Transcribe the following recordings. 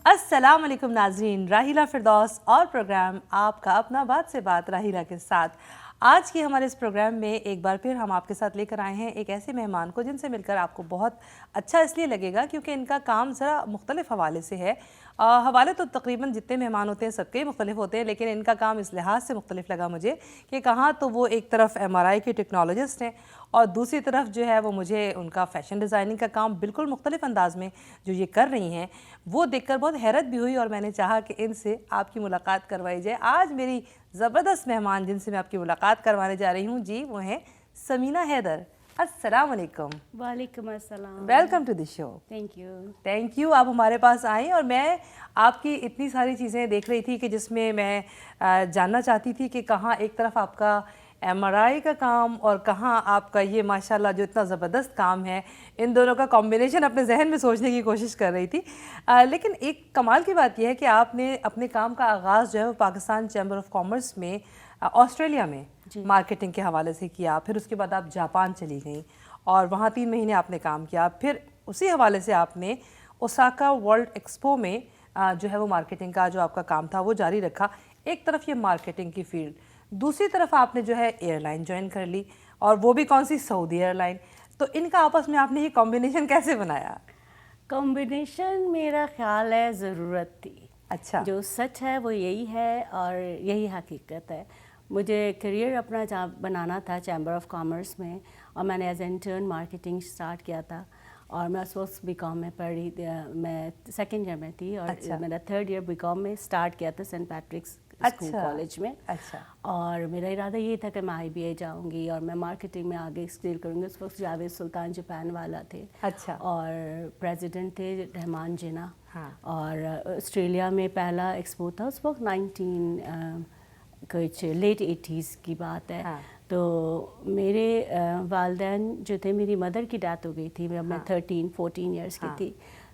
السلام علیکم ناظرین، راحیلہ فردوس اور پروگرام آپ کا اپنا بات سے بات راحیلہ کے ساتھ۔ آج کی ہمارے اس پروگرام میں ایک بار پھر ہم آپ کے ساتھ لے کر آئے ہیں ایک ایسے مہمان کو جن سے مل کر آپ کو بہت اچھا اس لیے لگے گا کیونکہ ان کا کام ذرا مختلف حوالے سے ہے۔ حوالے تو تقریباً جتنے مہمان ہوتے ہیں سب کے مختلف ہوتے ہیں، لیکن ان کا کام اس لحاظ سے مختلف لگا مجھے کہ کہاں تو وہ ایک طرف MRI کے ٹیکنالوجسٹ ہیں اور دوسری طرف جو ہے وہ مجھے ان کا فیشن ڈیزائننگ کا کام بالکل مختلف انداز میں جو یہ کر رہی ہیں وہ دیکھ کر بہت حیرت بھی ہوئی، اور میں نے چاہا کہ ان سے آپ کی ملاقات کروائی جائے۔ آج میری زبردست مہمان جن سے میں آپ کی ملاقات کروانے جا رہی ہوں جی وہ ہیں سمینہ حیدر۔ السلام علیکم۔ وعلیکم السلام۔ Welcome to the show. Thank you آپ ہمارے پاس آئیں، اور میں آپ کی اتنی ساری چیزیں دیکھ رہی تھی کہ جس میں میں جاننا چاہتی تھی کہ کہاں ایک طرف آپ کا MRI کا کام اور کہاں آپ کا یہ ماشاءاللہ جو اتنا زبردست کام ہے، ان دونوں کا کمبینیشن اپنے ذہن میں سوچنے کی کوشش کر رہی تھی۔ لیکن ایک کمال کی بات یہ ہے کہ آپ نے اپنے کام کا آغاز جو ہے وہ پاکستان چیمبر آف کامرس میں آسٹریلیا میں مارکیٹنگ کے حوالے سے کیا، پھر اس کے بعد آپ جاپان چلی گئیں اور وہاں 3 مہینے آپ نے کام کیا، پھر اسی حوالے سے آپ نے اوساکا ورلڈ ایکسپو میں جو ہے وہ مارکیٹنگ کا جو آپ کا کام تھا وہ جاری رکھا۔ ایک طرف یہ مارکیٹنگ کی فیلڈ، دوسری طرف آپ نے جو ہے ایئر لائن جوائن کر لی، اور وہ بھی کون سی؟ سعودی ایئر لائن۔ تو ان کا آپس میں آپ نے یہ کمبینیشن کیسے بنایا؟ کمبینیشن میرا خیال ہے ضرورت تھی۔ اچھا، جو سچ ہے وہ یہی ہے اور یہی حقیقت ہے۔ مجھے کریئر اپنا بنانا تھا چیمبر آف کامرس میں، اور میں نے ایز انٹرن مارکیٹنگ سٹارٹ کیا تھا، اور میں اس وقت BCom میں پڑھ رہی تھی، میں 2nd ایئر میں تھی، اور میرا 3rd ایئر BCom میں سٹارٹ کیا تھا سینٹ پیٹرکس اسکول کالج میں۔ اور میرا ارادہ یہ تھا کہ میں IBA جاؤں گی اور میں مارکیٹنگ میں آگے اسکیل کروں گی۔ اس وقت جاوید سلطان جاپان والا تھے، اور پریزیڈنٹ تھے رحمان جنا، اور آسٹریلیا میں پہلا ایکسپو تھا اس وقت 19 لیٹ 80s کی بات ہے۔ تو میرے والدین جو تھے، میری مدر کی ڈیتھ ہو گئی تھی جب میں 13-14 ایئرس کی تھی،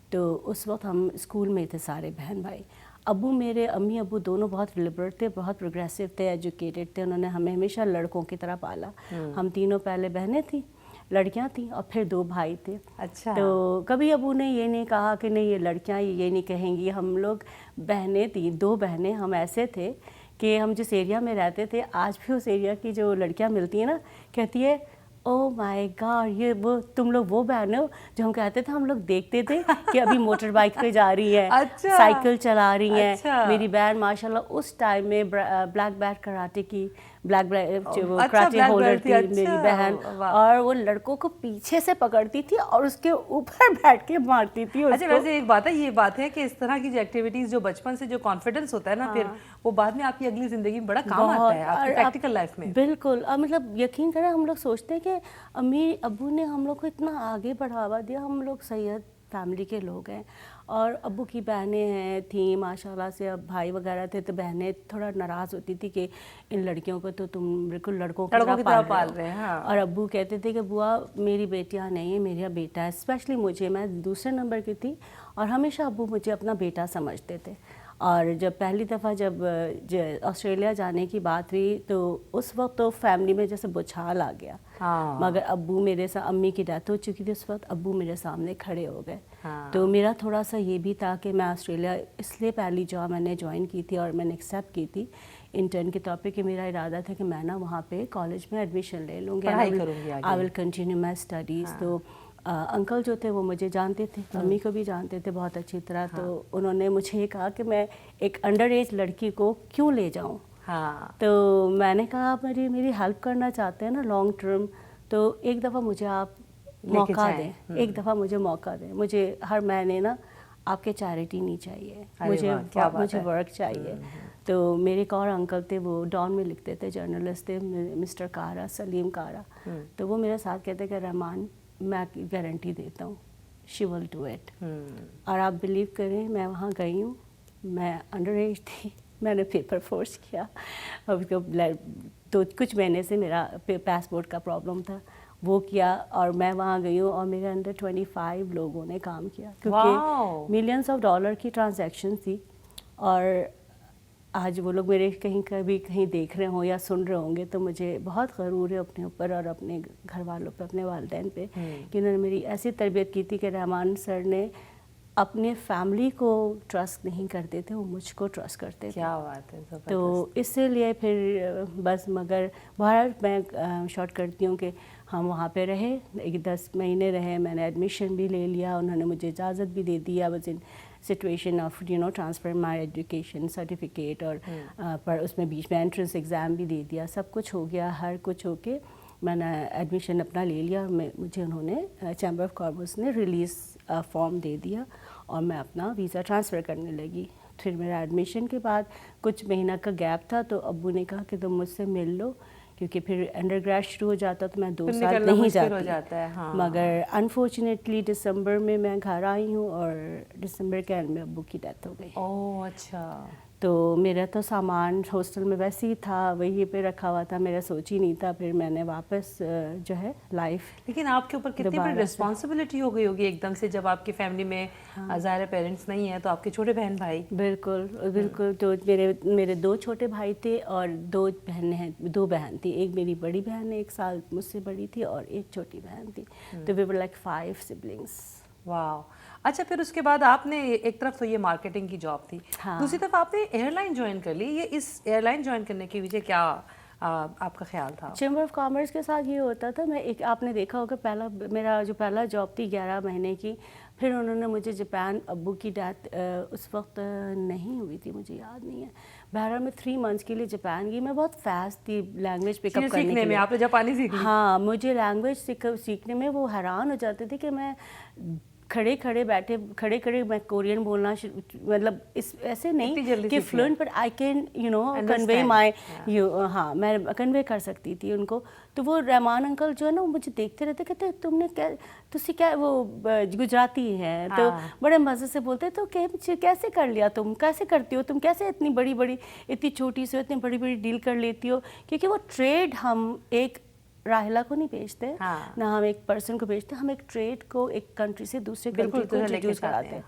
تو اس وقت ہم اسکول میں تھے سارے بہن بھائی۔ امی ابو دونوں بہت لبرل تھے، بہت پروگریسو تھے، ایجوکیٹڈ تھے، انہوں نے ہمیں ہمیشہ لڑکوں کی طرح پالا۔ ہم تینوں پہلے بہنیں تھیں، لڑکیاں تھیں، اور پھر 2 بھائی تھے۔ تو کبھی ابو نے یہ نہیں کہا کہ نہیں یہ لڑکیاں یہ نہیں کہیں گی۔ ہم لوگ بہنیں تھیں، 2 بہنیں، ہم ایسے تھے کہ ہم جس ایریا میں رہتے تھے، آج بھی اس ایریا کی جو لڑکیاں ملتی ہیں نا، کہتی ہے او مائی گاڈ، یہ وہ تم لوگ وہ بہن ہو جو ہم کہتے تھے۔ ہم لوگ دیکھتے تھے کہ ابھی موٹر بائک پہ جا رہی ہیں، سائیکل چلا رہی ہیں۔ میری بہن ماشاءاللہ اس ٹائم میں بلیک بیلٹ کراٹے کی کراٹے ہولڈر تھی میری بہن، اور وہ لڑکوں کو پیچھے سے پکڑتی تھی اور اس کے اوپر بیٹھ کے مارتی تھی۔ اچھا، ویسے ایک بات ہے، یہ بات ہے کہ اس طرح کی جو ایکٹیویٹیز جو بچپن سے جو کانفیڈنس ہوتا ہے نا، پھر وہ بعد میں آپ کی اگلی زندگی میں بڑا کام آتا ہے، آپ کی پریکٹیکل لائف میں۔ بالکل، مطلب یقین کریں، ہم لوگ سوچتے ہیں کہ امی ابو نے ہم لوگ کو اتنا آگے بڑھاوا دیا۔ ہم لوگ سید فیملی کے لوگ ہیں، اور ابو کی بہنیں تھیں ماشاءاللہ سے، اب بھائی وغیرہ تھے، تو بہنیں تھوڑا ناراض ہوتی تھی کہ ان لڑکیوں کو تو تم بالکل لڑکوں کی طرح پال رہے ہیں، اور ابو کہتے تھے کہ بوا میری بیٹیاں نہیں ہیں، میرا بیٹا ہے۔ اسپیشلی مجھے، میں دوسرے نمبر کی تھی، اور ہمیشہ ابو مجھے اپنا بیٹا سمجھتے تھے۔ اور جب پہلی دفعہ جب آسٹریلیا جانے کی بات ہوئی، تو اس وقت تو فیملی میں جیسے بچھال آ گیا، مگر ابو میرے ساتھ، امی کی ڈیتھ ہو چکی تھی اس وقت، ابو میرے سامنے کھڑے ہو گئے۔ تو میرا تھوڑا سا یہ بھی تھا کہ میں آسٹریلیا اس لیے پہلی جاب میں نے جوائن کی تھی اور میں نے ایکسیپٹ کی تھی انٹرن کے طور پہ، کہ میرا ارادہ تھا کہ میں نا وہاں پہ کالج میں ایڈمیشن لے لوں گی، آئی ول کنٹینیو مائی اسٹڈیز۔ تو انکل جو تھے وہ مجھے جانتے تھے، امی کو بھی جانتے تھے بہت اچھی طرح، تو انہوں نے مجھے یہ کہا کہ میں ایک انڈر ایج لڑکی کو کیوں لے جاؤں۔ تو میں نے کہا آپ میری ہیلپ کرنا چاہتے ہیں نا لانگ ٹرم، تو ایک دفعہ مجھے آپ موقع دیں، ایک دفعہ مجھے موقع دیں۔ مجھے ہر مہینے نا آپ کے چیریٹی نہیں چاہیے، مجھے ورک چاہیے۔ تو میرے ایک اور انکل تھے، وہ ڈان میں لکھتے تھے، جرنلسٹ تھے، مسٹر کارا، سلیم کارا۔ تو وہ میرے ساتھ کہتے کہ رحمان میں گارنٹی دیتا ہوں شی ول ڈو اٹ۔ اور آپ بلیو کریں، میں وہاں گئی ہوں، میں انڈر ایج تھی، میں نے پیپر فورس کیا، تو کچھ مہینے سے میرا پاسپورٹ کا پرابلم تھا، وہ کیا، اور میں وہاں گئی ہوں، اور میرے اندر 25 لوگوں نے کام کیا، کیونکہ ملینس آف ڈالر کی ٹرانزیکشن تھی۔ اور آج وہ لوگ میرے کبھی کہیں دیکھ رہے ہوں یا سن رہے ہوں گے تو مجھے بہت غرور ہے اپنے اوپر اور اپنے گھر والوں پہ، اپنے والدین پہ، کہ انہوں نے میری ایسی تربیت کی تھی کہ رحمان سر نے اپنے فیملی کو ٹرسٹ نہیں کرتے تھے, وہ مجھ کو ٹرسٹ کرتے تھے. کیا بات ہے, زبردست. تو اسی لیے پھر بس, مگر بہرحال میں شارٹ کرتی ہوں کہ ہم وہاں پہ رہے, 10 مہینے رہے, میں نے ایڈمیشن بھی لے لیا, انہوں نے مجھے اجازت بھی دے دیا. بس ان situation of transfer my education certificate, اور پر اس میں بیچ میں انٹرنس ایگزام بھی دے دیا, سب کچھ ہو گیا. ہر کچھ ہو کے میں نے ایڈمیشن اپنا لے لیا, اور مجھے انہوں نے چیمبر آف کامرس نے ریلیز فارم دے دیا, اور میں اپنا ویزا ٹرانسفر کرنے لگی. پھر میرا ایڈمیشن کے بعد کچھ مہینہ کا گیپ تھا, تو ابو نے کہا کہ تم مجھ سے مل لو, کیونکہ پھر انڈر گریڈ شروع ہو جاتا تو میں 2 سال نہیں جاتی. مگر انفارچونیٹلی دسمبر میں میں گھر آئی ہوں, اور دسمبر کے اینڈ میں ابو کی ڈیتھ ہو گئی. اوہ اچھا. تو میرا تو سامان ہاسٹل میں ویسے ہی تھا, وہیں پہ رکھا ہوا تھا, میرا سوچ ہی نہیں تھا. پھر میں نے واپس جو ہے لائف. لیکن آپ کے اوپر کتنی بڑی رسپانسبلٹی ہو گئی ہوگی ایک دم سے, جب آپ کی فیملی میں ظاہر پیرنٹس نہیں ہیں, تو آپ کے چھوٹے بہن بھائی. بالکل بالکل. تو میرے 2 چھوٹے بھائی تھے اور 2 بہن تھی. ایک میری بڑی بہن ہے, 1 سال مجھ سے بڑی تھی, اور ایک چھوٹی بہن تھی. تو وی ور لائک 5 سبلنگس. واو. اچھا, پھر اس کے بعد آپ نے ایک طرف تو یہ مارکیٹنگ کی جاب تھی, دوسری طرف آپ نے ایئر لائن جوائن کر لی. یہ اس ایئر لائن جوائن کرنے کی وجہ کیا آپ کا خیال تھا؟ چیمبر آف کامرس کے ساتھ یہ ہوتا تھا, آپ نے دیکھا ہوگا میرا جو پہلا جاب تھی 11 مہینے کی, پھر انہوں نے مجھے جاپان, ابو کی ڈیتھ اس وقت نہیں ہوئی تھی, مجھے یاد نہیں ہے. بہرحال میں 3 منتھس کے لیے جاپان گئی. میں بہت فاسٹ تھی لینگویج پک اپ کرنے میں. آپ نے جاپانی سیکھ لی؟ ہاں, مجھے لینگویج سیکھنے میں وہ حیران ہو جاتے تھے کہ میں کھڑے کھڑے میں کورین بولنا, مطلب ایسے نہیں کہ فلوئنٹ, پر آئی کین کنوے مائی, ہاں میں کنوے کر سکتی تھی ان کو. تو وہ رحمان انکل جو ہے نا, وہ مجھے دیکھتے رہتے, کہتے تم نے کیا وہ گجراتی ہے, تو بڑے مزے سے بولتے, تو کیسے کر لیا, تم کیسے کرتی ہو, تم کیسے اتنی بڑی اتنی چھوٹی سے اتنی بڑی ڈیل کر لیتی ہو. کیونکہ وہ ٹریڈ ہم ایک راہلہ کو نہیں بیچتے, نہ ہم ایک پرسن کو بیچتے, ہم ایک ٹریڈ کو ایک کنٹری سے دوسرے کنٹری کو انٹروڈیوس کراتے ہیں.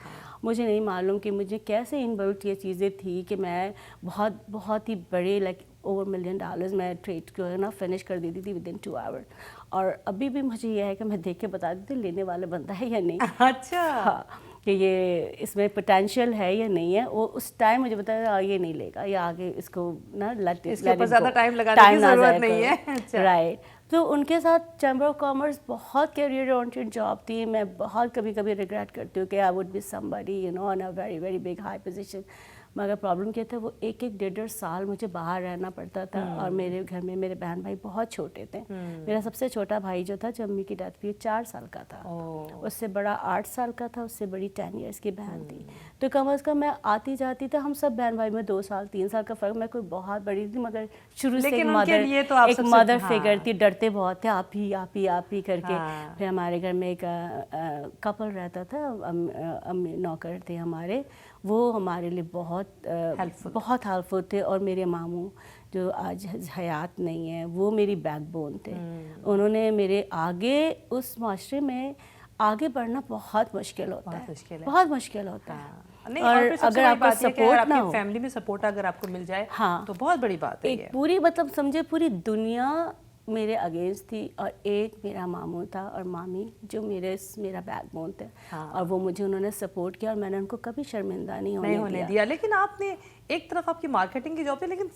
مجھے نہیں معلوم کہ مجھے کیسے انوالوڈ یہ چیزیں تھی کہ میں بہت ہی بڑے لائک over $1 million میں ٹریڈ کو ہے نا فنش کر دیتی تھی ودن 2 hours. اور ابھی بھی مجھے یہ ہے کہ میں دیکھ کے بتا دیتی ہوں لینے والے بنتا ہے یا نہیں. اچھا. ہاں, کہ یہ اس میں پوٹینشیل ہے یا نہیں ہے. وہ اس ٹائم مجھے بتایا یہ نہیں لے گا, یا آگے اس کو نا اس کے اوپر زیادہ ٹائم لگانے کی ضرورت نہیں ہے. رائٹ. تو ان کے ساتھ چیمبر آف کامرس بہت کیریئر اورینٹڈ جاب تھی. میں بہت کبھی ریگریٹ کرتی ہوں کہ I would be somebody on a very very big high position. مگر پرابلم کیا تھا, وہ 1-1.5 سال مجھے باہر رہنا پڑتا تھا, اور میرے گھر میں میرے بہن بھائی بہت چھوٹے تھے. میرا سب سے چھوٹا بھائی جو تھا, جب امی کی ڈیتھ ہوئی 4 سال کا تھا, اس سے بڑا 8 سال کا تھا, اس سے بڑی 10 ایئرس کی بہن تھی. تو کم از کم میں آتی جاتی تھا, ہم سب بہن بھائی میں 2 سال 3 سال کا فرق, میں کوئی بہت بڑی تھی, مگر شروع سے ایک مدر فگر تھی, ڈرتے بہت تھے, آپ ہی کر کے. پھر ہمارے گھر میں ایک کپل رہتا تھا, نوکر تھے ہمارے, وہ ہمارے لیے بہت ہیلپفل تھے. اور میرے ماموں جو آج حیات نہیں ہے, وہ میری بیک بون تھے. انہوں نے میرے آگے اس معاشرے میں آگے بڑھنا بہت مشکل ہوتا ہے, بہت مشکل ہوتا ہے. اور اگر آپ کا سپورٹ نہ ہو, فیملی میں سپورٹ اگر آپ کو مل جائے تو بہت بڑی بات ہے. ایک پوری مطلب سمجھے پوری دنیا میرے اگینسٹ تھی, اور ایک میرا ماموں تھا اور مامی جو میرا بیک بون تھے, اور وہ مجھے انہوں نے سپورٹ کیا, اور میں نے ان کو کبھی شرمندہ نہیں ہونے دیا. لیکن آپ نے ایک طرف آپ کی مارکیٹنگ کی جاب تھی, لیکن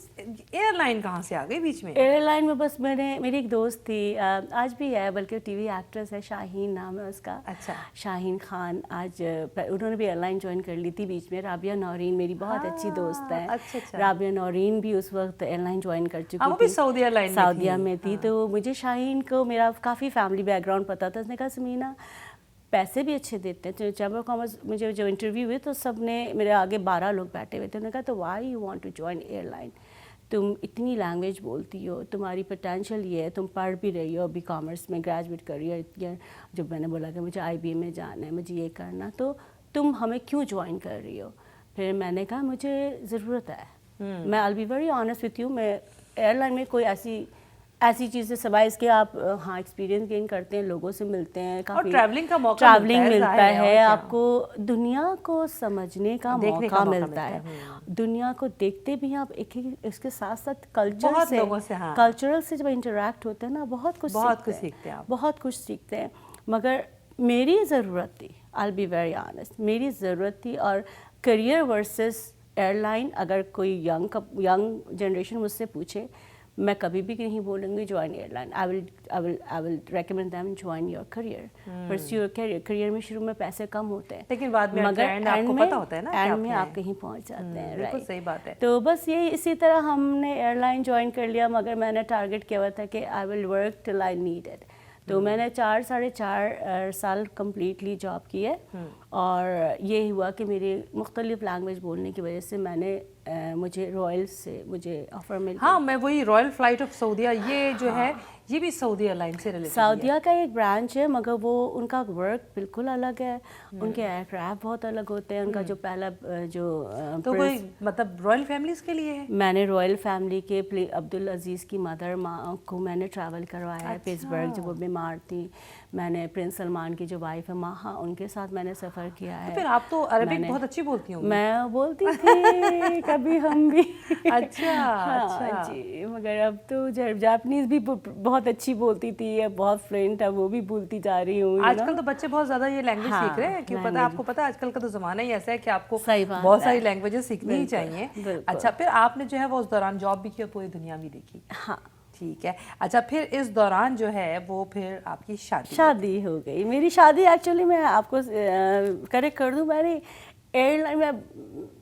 ایئر لائن کہاں سے آ گئی بیچ میں؟ ایئر لائن میں بس میری ایک دوست تھی, آج بھی ہے, بلکہ ٹی وی ایکٹریس ہے, شاہین نام ہے اس کا. اچھا. شاہین خان. آج انہوں نے بھی ایئر لائن جوائن کر لی تھی بیچ میں. رابعہ نورین میری بہت اچھی دوست ہے. رابعہ نورین بھی اس وقت ایئر لائن جوائن کر چکی تھی, سعودیہ میں تھی. تو مجھے شاہین کو میرا کافی فیملی بیک گراؤنڈ پتا تھا. اس نے کہا سمینا پیسے بھی اچھے دیتے ہیں. تو چیمبر آف کامرس مجھے جو انٹرویو ہوئے تو سب نے, میرے آگے 12 لوگ بیٹھے ہوئے تھے, انہوں نے کہا تو why you want to join airline, تم اتنی لینگویج بولتی ہو, تمہاری پوٹینشیل یہ ہے, تم پڑھ بھی رہی ہو, ابھی کامرس میں گریجویٹ کر رہی ہو. جب میں نے بولا کہ مجھے IBM میں جانا ہے, مجھے یہ کرنا, تو تم ہمیں کیوں جوائن کر رہی ہو؟ پھر میں نے کہا مجھے ضرورت ہے. میں I'll be very honest with you, میں ایئر لائن میں کوئی ایسی چیزیں سوائے اس کے آپ ہاں ایکسپیرینس گین کرتے ہیں, لوگوں سے ملتے ہیں, کافی ٹریولنگ ملتا ہے, آپ کو دنیا کو سمجھنے کا موقع ملتا ہے, دنیا کو دیکھتے بھی ہیں آپ. ایک اس کے ساتھ ساتھ کلچرل سے جب انٹریکٹ ہوتے ہیں نا, بہت کچھ سیکھتے ہیں. مگر میری ضرورت تھی, I'll be very honest, میری ضرورت تھی. اور کریئر ورسز ایئر لائن, اگر کوئی ینگ جنریشن مجھ سے پوچھے, میں کبھی بھی نہیں بولوں گی join airline. I will recommend them join your career, pursue your career. Career میں شروع میں پیسے کم ہوتے ہیں, لیکن بعد میں مگر آپ کو پتہ ہوتا ہے نا اینڈ میں آپ کہیں پہنچ جاتے ہیں. بالکل صحیح بات ہے. تو بس یہی اسی طرح ہم نے ایئر لائن جوائن کر لیا, مگر میں نے ٹارگیٹ کیا ہوا تھا کہ I will work till I need it. تو میں نے 4.5 سال کمپلیٹلی جاب کی ہے, اور یہ ہوا کہ میری مختلف لینگویج بولنے کی وجہ سے میں نے مجھے رائل سے مجھے آفر مل گیا. ہاں, میں وہی رائل فلائٹ آف سعودیہ, یہ جو ہے یہ بھی سعودی ایئر لائن سے ریلیٹڈ. سعودیہ کا ایک برانچ ہے, مگر وہ ان کا ورک بالکل الگ ہے, ان کے ایئر کرافٹ بہت الگ ہوتے ہیں. ان کا جو پہلا جو تو کوئی مطلب رائل فیملیز کے لیے ہے. میں نے رائل فیملی کے عبدالعزیز کی مدر کو میں نے ٹریول کروایا ہے پٹسبرگ جب وہ بیمار تھی. میں نے پرنس سلمان کی جو وائف ہے ماہا, ان کے ساتھ میں نے سفر کیا ہے. پھر آپ تو عربک بہت اچھی بولتی ہوں. میں بولتی تھی کبھی ہم بھی. اچھا جی, مگر اب تو جاپنیز بھی بہت اچھی بولتی تھی, بہت فلوئنٹ تھا, وہ بھی بولتی جا رہی ہوں. آج کل تو بچے بہت زیادہ یہ لینگویج سیکھ رہے ہیں, کیوں پتہ آپ کو پتہ آج کل کا تو زمانہ ہی ایسا ہے کہ آپ کو بہت ساری لینگویجز سیکھنی ہی چاہیے. اچھا, پھر آپ نے جو ہے وہ اس دوران جاب بھی کی اور پوری دنیا بھی دیکھی. ہاں ٹھیک ہے. اچھا, پھر اس دوران جو ہے وہ پھر آپ کی شادی ہو گئی. میری شادی ایکچولی میں آپ کو کریکٹ کر دوں, میں نے ایئر لائن میں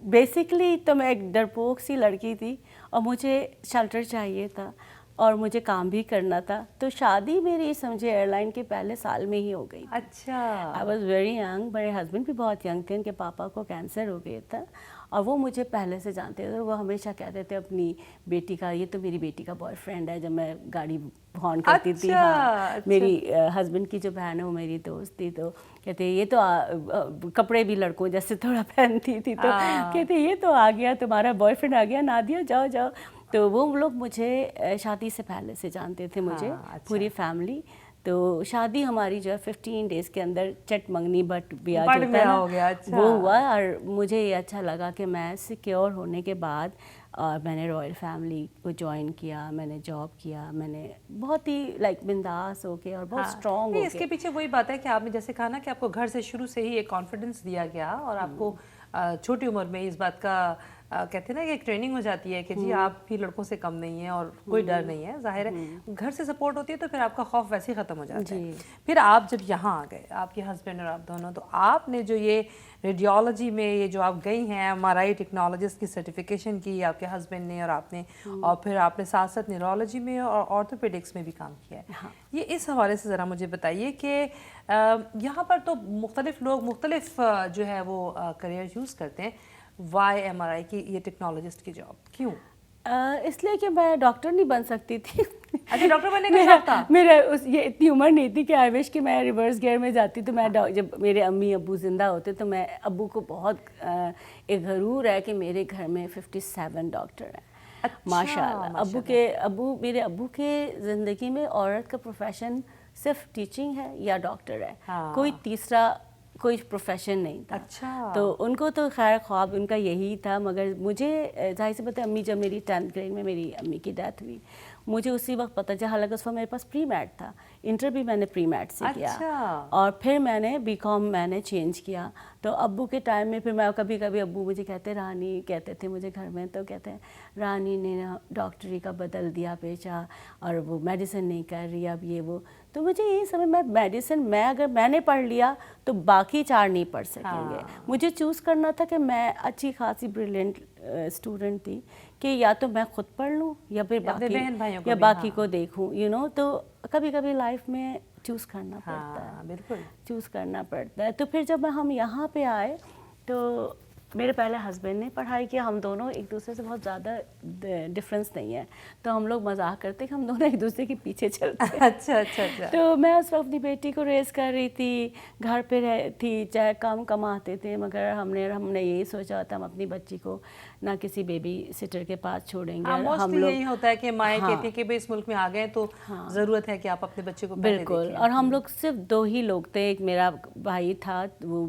بیسکلی تو میں ایک ڈرپوک سی لڑکی تھی, اور مجھے شیلٹر چاہیے تھا اور مجھے کام بھی کرنا تھا. تو شادی میری سمجھے ایئر لائن کے پہلے سال میں ہی ہو گئی. اچھا. I was very young. میرے ہسبینڈ بھی بہت ینگ تھے, ان کے پاپا کو کینسر ہو گیا تھا, اور وہ مجھے پہلے سے جانتے تھے. وہ ہمیشہ کہتے تھے اپنی بیٹی کا, یہ تو میری بیٹی کا بوائے فرینڈ ہے, جب میں گاڑی ہارن کرتی تھی. ہاں, میری ہسبینڈ کی جو بہن ہے وہ میری دوست تھی, تو کہتے یہ تو کپڑے بھی لڑکوں جیسے تھوڑا پہنتی تھی, تو کہتے یہ تو آ گیا تمہارا بوائے فرینڈ آ گیا, نادیہ جاؤ جاؤ. تو وہ لوگ مجھے شادی سے پہلے سے جانتے تھے, مجھے پوری فیملی. تو شادی ہماری جو ہے 15 days کے اندر چٹ منگنی بٹ بیاہ جو ہوتا ہے نا وہ ہوا. اور مجھے یہ اچھا لگا کہ میں سیکیور ہونے کے بعد میں نے رائل فیملی کو جوائن کیا, میں نے جاب کیا, میں نے بہت ہی لائک بنداس ہو کے اور بہت اسٹرانگ ہو کے. اس کے پیچھے وہی بات ہے کہ آپ نے جیسے کہا نا کہ آپ کو گھر سے شروع سے ہی ایک کانفیڈنس دیا گیا, اور آپ کو چھوٹی عمر میں اس بات کا کہتے ہیں نا کہ ایک ٹریننگ ہو جاتی ہے کہ جی آپ بھی لڑکوں سے کم نہیں ہیں اور کوئی ڈر نہیں ہے. ظاہر ہے گھر سے سپورٹ ہوتی ہے تو پھر آپ کا خوف ویسے ہی ختم ہو جاتا ہے. پھر آپ جب یہاں آ گئے, آپ کے ہسبینڈ اور آپ دونوں, تو آپ نے جو یہ ریڈیولوجی میں یہ جو آپ گئی ہیں MRI ٹیکنالوجسٹ کی سرٹیفکیشن کی آپ کے ہسبینڈ نے اور آپ نے, اور پھر آپ نے ساتھ ساتھ نیورولوجی میں اور آرتھوپیڈکس میں بھی کام کیا ہے. یہ اس حوالے سے ذرا مجھے بتائیے کہ یہاں پر تو مختلف لوگ مختلف جو ہے وہ کریئر یوز کرتے ہیں. وائی MRI کی یہ ٹیکنالوجسٹ کی جاب کیوں؟ اس لیے کہ میں ڈاکٹر نہیں بن سکتی تھی. اچھا, ڈاکٹر بننے کا شوق تھا. میرا یہ اتنی عمر نہیں تھی کہ آئی وش کہ میں ریورس گیئر میں جاتی. تو میں جب میرے امی ابو زندہ ہوتے تو میں ابو کو بہت ایک غرور ہے کہ میرے گھر میں 57 ڈاکٹر ہیں. ماشاء اللہ. میرے ابو کے زندگی میں عورت کا پروفیشن صرف ٹیچنگ ہے یا ڈاکٹر ہے, کوئی تیسرا کوئی پروفیشن نہیں تھا. اچھا. تو ان کو تو خیر خواب ان کا یہی تھا, مگر مجھے ظاہر سی بات ہے امی جب میری 10th grade میں میری امی کی ڈیتھ ہوئی, مجھے اسی وقت پتہ چلا, حالانکہ اس وقت میرے پاس پری میٹ تھا, انٹر بھی میں نے پری میٹ سے کیا, اور پھر میں نے BCom میں نے چینج کیا. تو ابو کے ٹائم میں پھر میں کبھی کبھی ابو مجھے کہتے رانی کہتے تھے مجھے گھر میں, تو کہتے ہیں رانی نے ڈاکٹری کا بدل دیا پیچا اور وہ میڈیسن نہیں کر رہی اب یہ وہ. تو مجھے یہی سمجھ میں میڈیسن اگر میں نے پڑھ لیا تو باقی 4 نہیں پڑھ سکیں گے. مجھے چوز کرنا تھا کہ میں اچھی خاصی بریلینٹ اسٹوڈنٹ تھی کہ یا تو میں خود پڑھ لوں یا پھر باقی کو دیکھوں, تو کبھی کبھی لائف میں چوز کرنا پڑتا ہے. بالکل چوز کرنا پڑتا ہے. تو پھر جب ہم یہاں پہ آئے تو میرے پہلے ہسبینڈ نے پڑھائی کیا, ہم دونوں ایک دوسرے سے بہت زیادہ ڈفرینس نہیں ہے, تو ہم لوگ مذاق کرتے کہ ہم دونوں ایک دوسرے کے پیچھے چلتے. اچھا. تو میں اس وقت اپنی بیٹی کو ریز کر رہی تھی, گھر پہ تھی, چاہے کم کماتے تھے, مگر ہم نے یہی سوچا تھا ہم اپنی بچی کو نہ کسی بیبی سٹر کے پاس چھوڑیں گے. ہم لوگ یہی ہوتا ہے کہ مائیں کہتی ہیں کہ بھئی اس ملک میں آ گئے تو ضرورت ہے کہ آپ اپنے بچے کو پہلے دیکھیں. بالکل. اور ہم لوگ صرف 2 ہی لوگ تھے, ایک میرا بھائی تھا وہ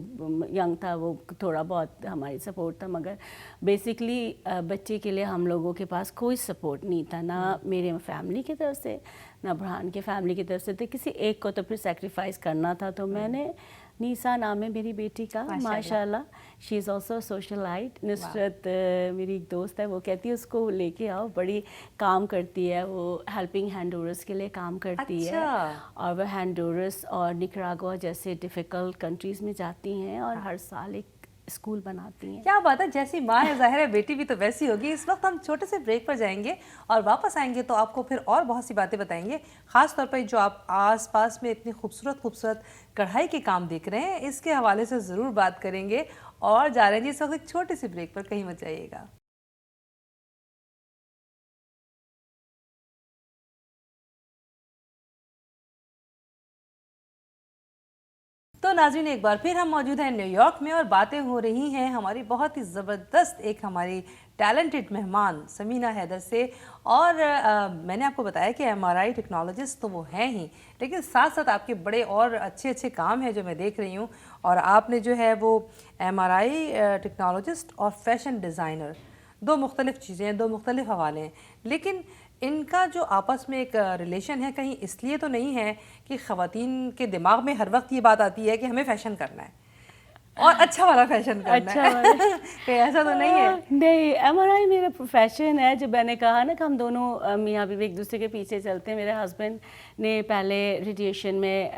ینگ تھا, وہ تھوڑا بہت ہماری سپورٹ تھا, مگر بیسکلی بچے کے لیے ہم لوگوں کے پاس کوئی سپورٹ نہیں تھا, نہ میرے فیملی کی طرف سے نہ برہان کی فیملی کی طرف سے. تو کسی ایک کو تو پھر سیکریفائز کرنا تھا. تو میں نے نیسا نام ہے میری بیٹی کا, ماشاء اللہ. شی از آلسو سوشلائٹ. نصرت میری ایک دوست ہے, وہ کہتی ہے اس کو لے کے آؤ, بڑی کام کرتی ہے, وہ ہیلپنگ ہینڈورس کے لیے کام کرتی ہے, اور وہ ہینڈورس اور نکراگوا جیسے ڈیفیکلٹ کنٹریز میں جاتی ہیں اور ہر سال ایک اسکول بناتی ہیں. کیا بات ہے, جیسی ماں ہے ظاہر ہے بیٹی بھی تو ویسی ہوگی. اس وقت ہم چھوٹے سے بریک پر جائیں گے اور واپس آئیں گے تو آپ کو پھر اور بہت سی باتیں بتائیں گے, خاص طور پر جو آپ آس پاس میں اتنی خوبصورت خوبصورت کڑھائی کے کام دیکھ رہے ہیں اس کے حوالے سے ضرور بات کریں گے. اور جا رہے ہیں جی اس وقت ایک چھوٹے سے بریک پر, کہیں مت جائیے گا. تو ناظرین ایک بار پھر ہم موجود ہیں نیو یارک میں اور باتیں ہو رہی ہیں ہماری بہت ہی زبردست ایک ہماری ٹیلنٹڈ مہمان سمینہ حیدر سے. اور میں نے آپ کو بتایا کہ ایم آر آئی ٹیکنالوجسٹ تو وہ ہیں ہی, لیکن ساتھ ساتھ آپ کے بڑے اور اچھے اچھے کام ہیں جو میں دیکھ رہی ہوں. اور آپ نے جو ہے وہ ایم آر آئی ٹیکنالوجسٹ اور فیشن ڈیزائنر, دو مختلف چیزیں ہیں, دو مختلف حوالے ہیں, لیکن ان کا جو آپس میں ایک ریلیشن ہے کہیں اس لیے تو نہیں ہے کہ خواتین کے دماغ میں ہر وقت یہ بات آتی ہے کہ ہمیں فیشن کرنا ہے اور اچھا والا فیشن کرنا ہے, کہ ایسا تو نہیں ہے؟ نہیں, ایم آر آئی میرا پروفیشن ہے. جو میں نے کہا نا کہ ہم دونوں میاں بیوی ایک دوسرے کے پیچھے چلتے ہیں. میرے ہسبینڈ نے پہلے ریڈیشن میں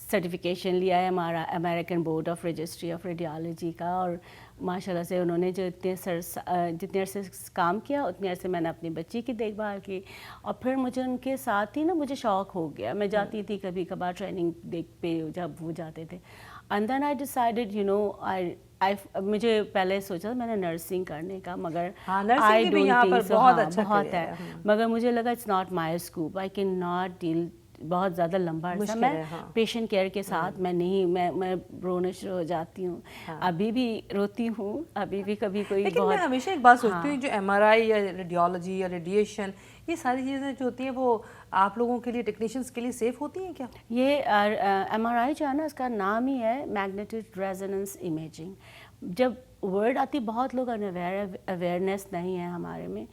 سرٹیفکیشن لیا ہے ہمارا American board of registry of radiology کا, اور ماشاء اللہ سے انہوں نے جو جتنے عرصے کام کیا اتنے عرصے میں نے اپنی بچی کی دیکھ بھال کی. اور پھر مجھے ان کے ساتھ ہی نا مجھے شوق ہو گیا, میں جاتی تھی کبھی کبھار ٹریننگ دیکھ پہ جب وہ جاتے تھے. اینڈ دین آئی ڈیسائیڈڈ مجھے پہلے سوچا میں نے نرسنگ کرنے کا, مگر آئی ڈونٹ تھنک بہت ہے, مگر مجھے لگا it's not my scope, I can not deal بہت زیادہ لمبا عرصہ میں پیشنٹ کیئر کے ساتھ میں نہیں, میں رونے شروع ہو جاتی ہوں, ابھی بھی روتی ہوں, ابھی بھی کبھی کوئی. لیکن میں ہمیشہ ایک بات سوچتی ہوں, جو ایم آر آئی یا ریڈیولوجی یا ریڈیشن یہ ساری چیزیں جو ہوتی ہیں وہ آپ لوگوں کے لیے, ٹیکنیشینس کے لیے سیف ہوتی ہیں کیا؟ یہ ایم آر آئی جو ہے نا اس کا نام ہی ہے میگنیٹک ریزوننس امیجنگ. جب ورڈ آتی بہت لوگ اویئرنیس نہیں ہے ہمارے میں.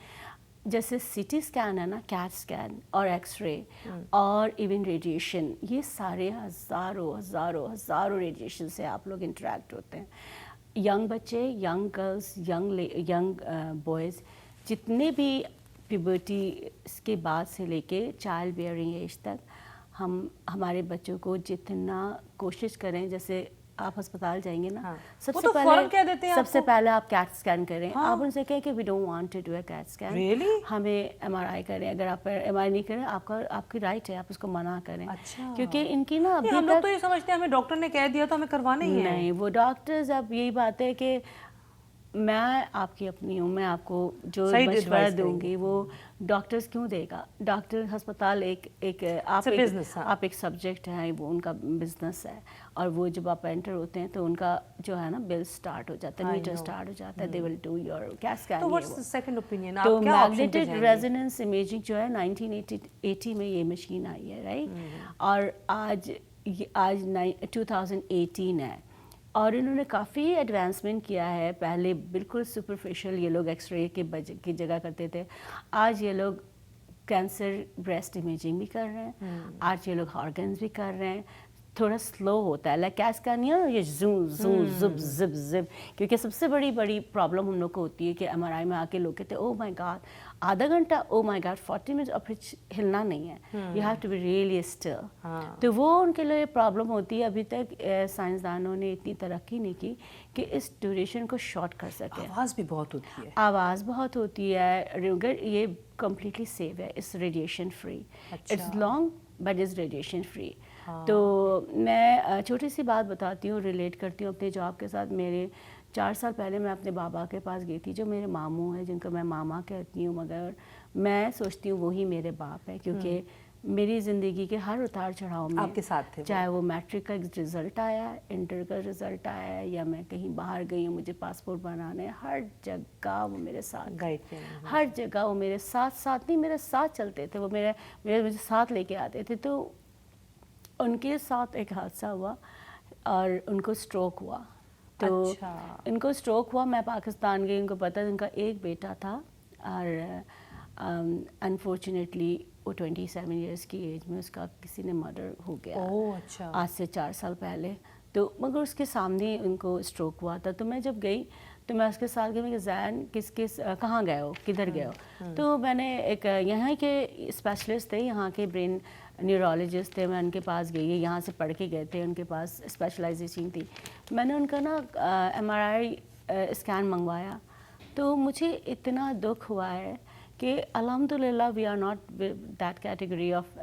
جیسے سی ٹی اسکین ہے نا, کیٹ اسکین اور ایکس رے اور ایون ریڈیشن, یہ سارے ہزاروں ریڈیشن سے آپ لوگ انٹریکٹ ہوتے ہیں. ینگ بچے, ینگ گرلز, ینگ بوائز, جتنے بھی پیبرٹی کے بعد سے لے کے چائلڈ بیئرنگ ایج تک, ہمارے بچوں کو جتنا کوشش کریں, جیسے آپ ہسپتال جائیں گے نا, سب سے پہلے آپ کیٹ اسکین کریں. آپ ان سے کہیں کہ we don't want to do a CAT scan, ہمیں ایم آر آئی کریں. اگر آپ ایم آر آئی نہیں کریں, آپ کی رائٹ ہے, آپ اس کو منع کریں. کیونکہ ان کی نا ہم لوگ تو یہ سمجھتے ہیں ہمیں ڈاکٹر نے کہہ دیا تو ہمیں کروانا ہی ہے. نہیں, وہ ڈاکٹرز, اب یہی بات ہے کہ میں آپ کی اپنی ہوں, میں آپ کو جو مشورہ دوں گی وہ ڈاکٹرز کیوں دے گا. ڈاکٹر ہسپتال آپ ایک سبجیکٹ ہے, وہ ان کا بزنس ہے, اور وہ جب آپ انٹر ہوتے ہیں تو ان کا جو ہے نا بل سٹارٹ ہو جاتا ہے, میٹر سٹارٹ ہو جاتا ہے. They will do your CAT scan. تو میگنیٹک ریزوننس امیجنگ جو ہے 1980 میں یہ مشین آئی ہے, رائٹ, اور آج 2018 ہے, اور انہوں نے کافی ایڈوانسمنٹ کیا ہے. پہلے بالکل سپرفیشل یہ لوگ ایکس رے کی جگہ کرتے تھے, آج یہ لوگ کینسر بریسٹ امیجنگ بھی کر رہے ہیں, آج یہ لوگ آرگنز بھی کر رہے ہیں. تھوڑا سلو ہوتا ہے, لائک کیس کا نہیں ہے یہ زوں زب زب زب, کیونکہ سب سے بڑی پرابلم ہم لوگ کو ہوتی ہے کہ ایم آر آئی میں آ کے لوگ کہتے ہیں او مائی گاڈ آدھا گھنٹہ, او مائی گاڈ 40 منٹ, اور پھر ہلنا نہیں ہے, you have to be really still. تو وہ ان کے لیے پرابلم ہوتی ہے. ابھی تک سائنسدانوں نے اتنی ترقی نہیں کی کہ اس ڈیوریشن کو شارٹ کر سکے. آواز بھی بہت ہوتی ہے, آواز بہت ہوتی ہے. یہ کمپلیٹلی سیف ہے, اس radiation free, it's long but is radiation free. تو میں چھوٹی سی بات بتاتی ہوں, ریلیٹ کرتی ہوں اپنے جاب کے ساتھ. میرے 4 سال پہلے میں اپنے بابا کے پاس گئی تھی, جو میرے ماموں ہیں, جن کو میں ماما کہتی ہوں, مگر میں سوچتی ہوں وہی میرے باپ ہے, کیونکہ میری زندگی کے ہر اتار چڑھاؤ میں آپ کے ساتھ تھے, چاہے وہ میٹرک کا رزلٹ آیا ہے, انٹر کا رزلٹ آیا ہے, یا میں کہیں باہر گئی ہوں, مجھے پاسپورٹ بنانا ہے, ہر جگہ وہ میرے ساتھ گائیڈ, ہر جگہ وہ میرے ساتھ نہیں, میرے ساتھ چلتے تھے. وہ مجھے ساتھ لے کے آتے تھے. تو ان کے ساتھ ایک حادثہ ہوا اور ان کو اسٹروک ہوا. تو ان کو اسٹروک ہوا, میں پاکستان گئی, ان کو پتہ ان کا ایک بیٹا تھا, اور انفارچونیٹلی وہ 27 ایئرس کی ایج میں اس کا کسی نے مرڈر ہو گیا اچھا. آج سے 4 سال پہلے. تو مگر اس کے سامنے ان کو اسٹروک ہوا تھا. تو میں جب گئی تو میں اس کے ساتھ گئی کہ زین کہاں گئے ہو, کدھر گئے ہو. تو میں نے ایک یہاں کے اسپیشلسٹ تھے, یہاں کے برین نیورولوجسٹ تھے, میں ان کے پاس گئی, یہاں سے پڑھ کے گئے تھے, ان کے پاس اسپیشلائزیشن تھی. میں نے ان کا نا MRI اسکین منگوایا. تو مجھے اتنا دکھ ہوا ہے کہ الحمدللہ we are not that category of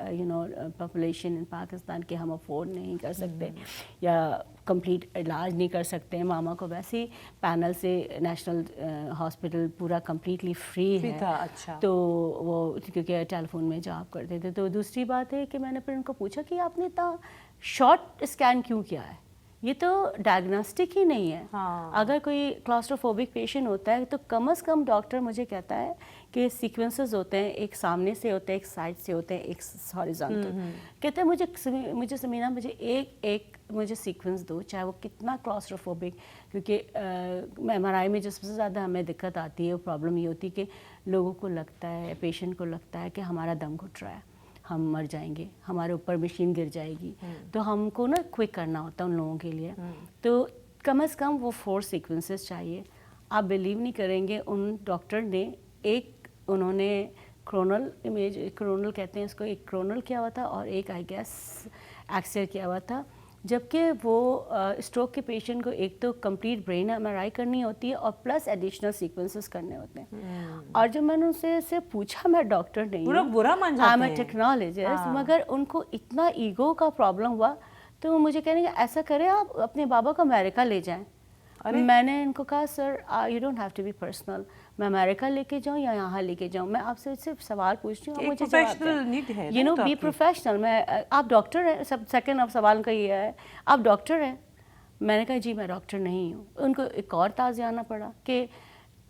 population in Pakistan کہ ہم افورڈ نہیں کر سکتے یا کمپلیٹ علاج نہیں کر سکتے. ماما کو ویسے ہی پینل سے نیشنل ہاسپٹل پورا کمپلیٹلی فری ہے. اچھا. تو وہ کیونکہ ٹیلی فون میں جاب کرتے تھے. تو دوسری بات ہے کہ میں نے پھر ان کو پوچھا کہ آپ نے اتنا شارٹ اسکین کیوں کیا ہے, یہ تو ڈائگنوسٹک ہی نہیں ہے. اگر کوئی کلاسٹروفوبک پیشنٹ ہوتا ہے تو کم از کم ڈاکٹر مجھے کہتا ہے کہ سیکوینسز ہوتے ہیں, ایک سامنے سے ہوتے ہیں, ایک سائڈ سے ہوتے ہیں, ایک ہاریزونٹل. کہتے ہیں مجھے سمینا مجھے ایک مجھے سیکوینس دو, چاہے وہ کتنا کلاسٹروفوبک. کیونکہ MRI میں جس سے زیادہ ہمیں دقت آتی ہے, وہ پرابلم یہ ہوتی ہے کہ لوگوں کو لگتا ہے, پیشنٹ کو لگتا ہے کہ ہمارا دم گھٹ رہا ہے, ہم مر جائیں گے, ہمارے اوپر مشین گر جائے گی. تو ہم کو نا کوئک کرنا ہوتا ہے ان لوگوں کے لیے. تو کم از کم وہ 4 سیکوینسز چاہیے. آپ بلیو نہیں کریں گے, ان ڈاکٹر نے انہوں نے کرونل امیج, کرونل کہتے ہیں اس کو, ایک کرونل کیا ہوا تھا اور ایک آئی گیس ایکسرے کیا ہوا تھا. جبکہ وہ اسٹروک کے پیشنٹ کو ایک تو کمپلیٹ برین MRI کرنی ہوتی ہے اور پلس ایڈیشنل سیکوینسز کرنے ہوتے ہیں. اور جب میں نے ان سے پوچھا, میں ڈاکٹر نہیں ہوں, برا مان آئی ایم اے ٹیکنالوجسٹ, مگر ان کو اتنا ایگو کا پرابلم ہوا. تو وہ مجھے کہنے کہ ایسا کریں آپ اپنے بابا کو امریکہ لے جائیں. میں نے ان کو کہا sir you don't have to be personal, میں امریکہ لے کے جاؤں یا یہاں لے کے جاؤں, میں آپ سے صرف سوال پوچھتی ہوں, مجھے جواب دیں. You know be professional. میں آپ ڈاکٹر ہیں, سیکنڈ اب سوال کا یہ ہے آپ ڈاکٹر ہیں. میں نے کہا جی میں ڈاکٹر نہیں ہوں. ان کو ایک اور تازیانہ پڑا کہ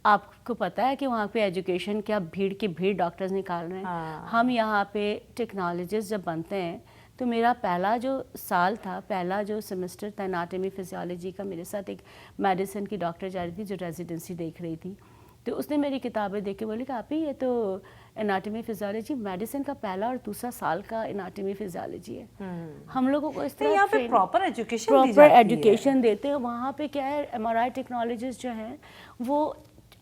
آپ کو پتہ ہے کہ وہاں پہ ایجوکیشن کیا بھیڑ کی بھیڑ ڈاکٹرز نکال رہے ہیں. ہم یہاں پہ ٹیکنالوجسٹ جب بنتے ہیں تو میرا پہلا جو سال تھا, پہلا جو سیمسٹر تھا اناٹمی فزیالوجی کا, میرے ساتھ ایک میڈیسن کی ڈاکٹر جا رہی تھی جو ریزیڈنسی دیکھ رہی تھی. تو اس نے میری کتابیں دیکھ کے بولی کہ آپ ہی یہ تو اناٹمی فزیالوجی میڈیسن کا پہلا اور دوسرا سال کا اناٹمی فزیالوجی ہے. ہم لوگوں کو اس طرح پراپر ایجوکیشن دیتے ہیں. وہاں پہ کیا ہے, MRI ٹیکنالوجسٹ جو ہیں وہ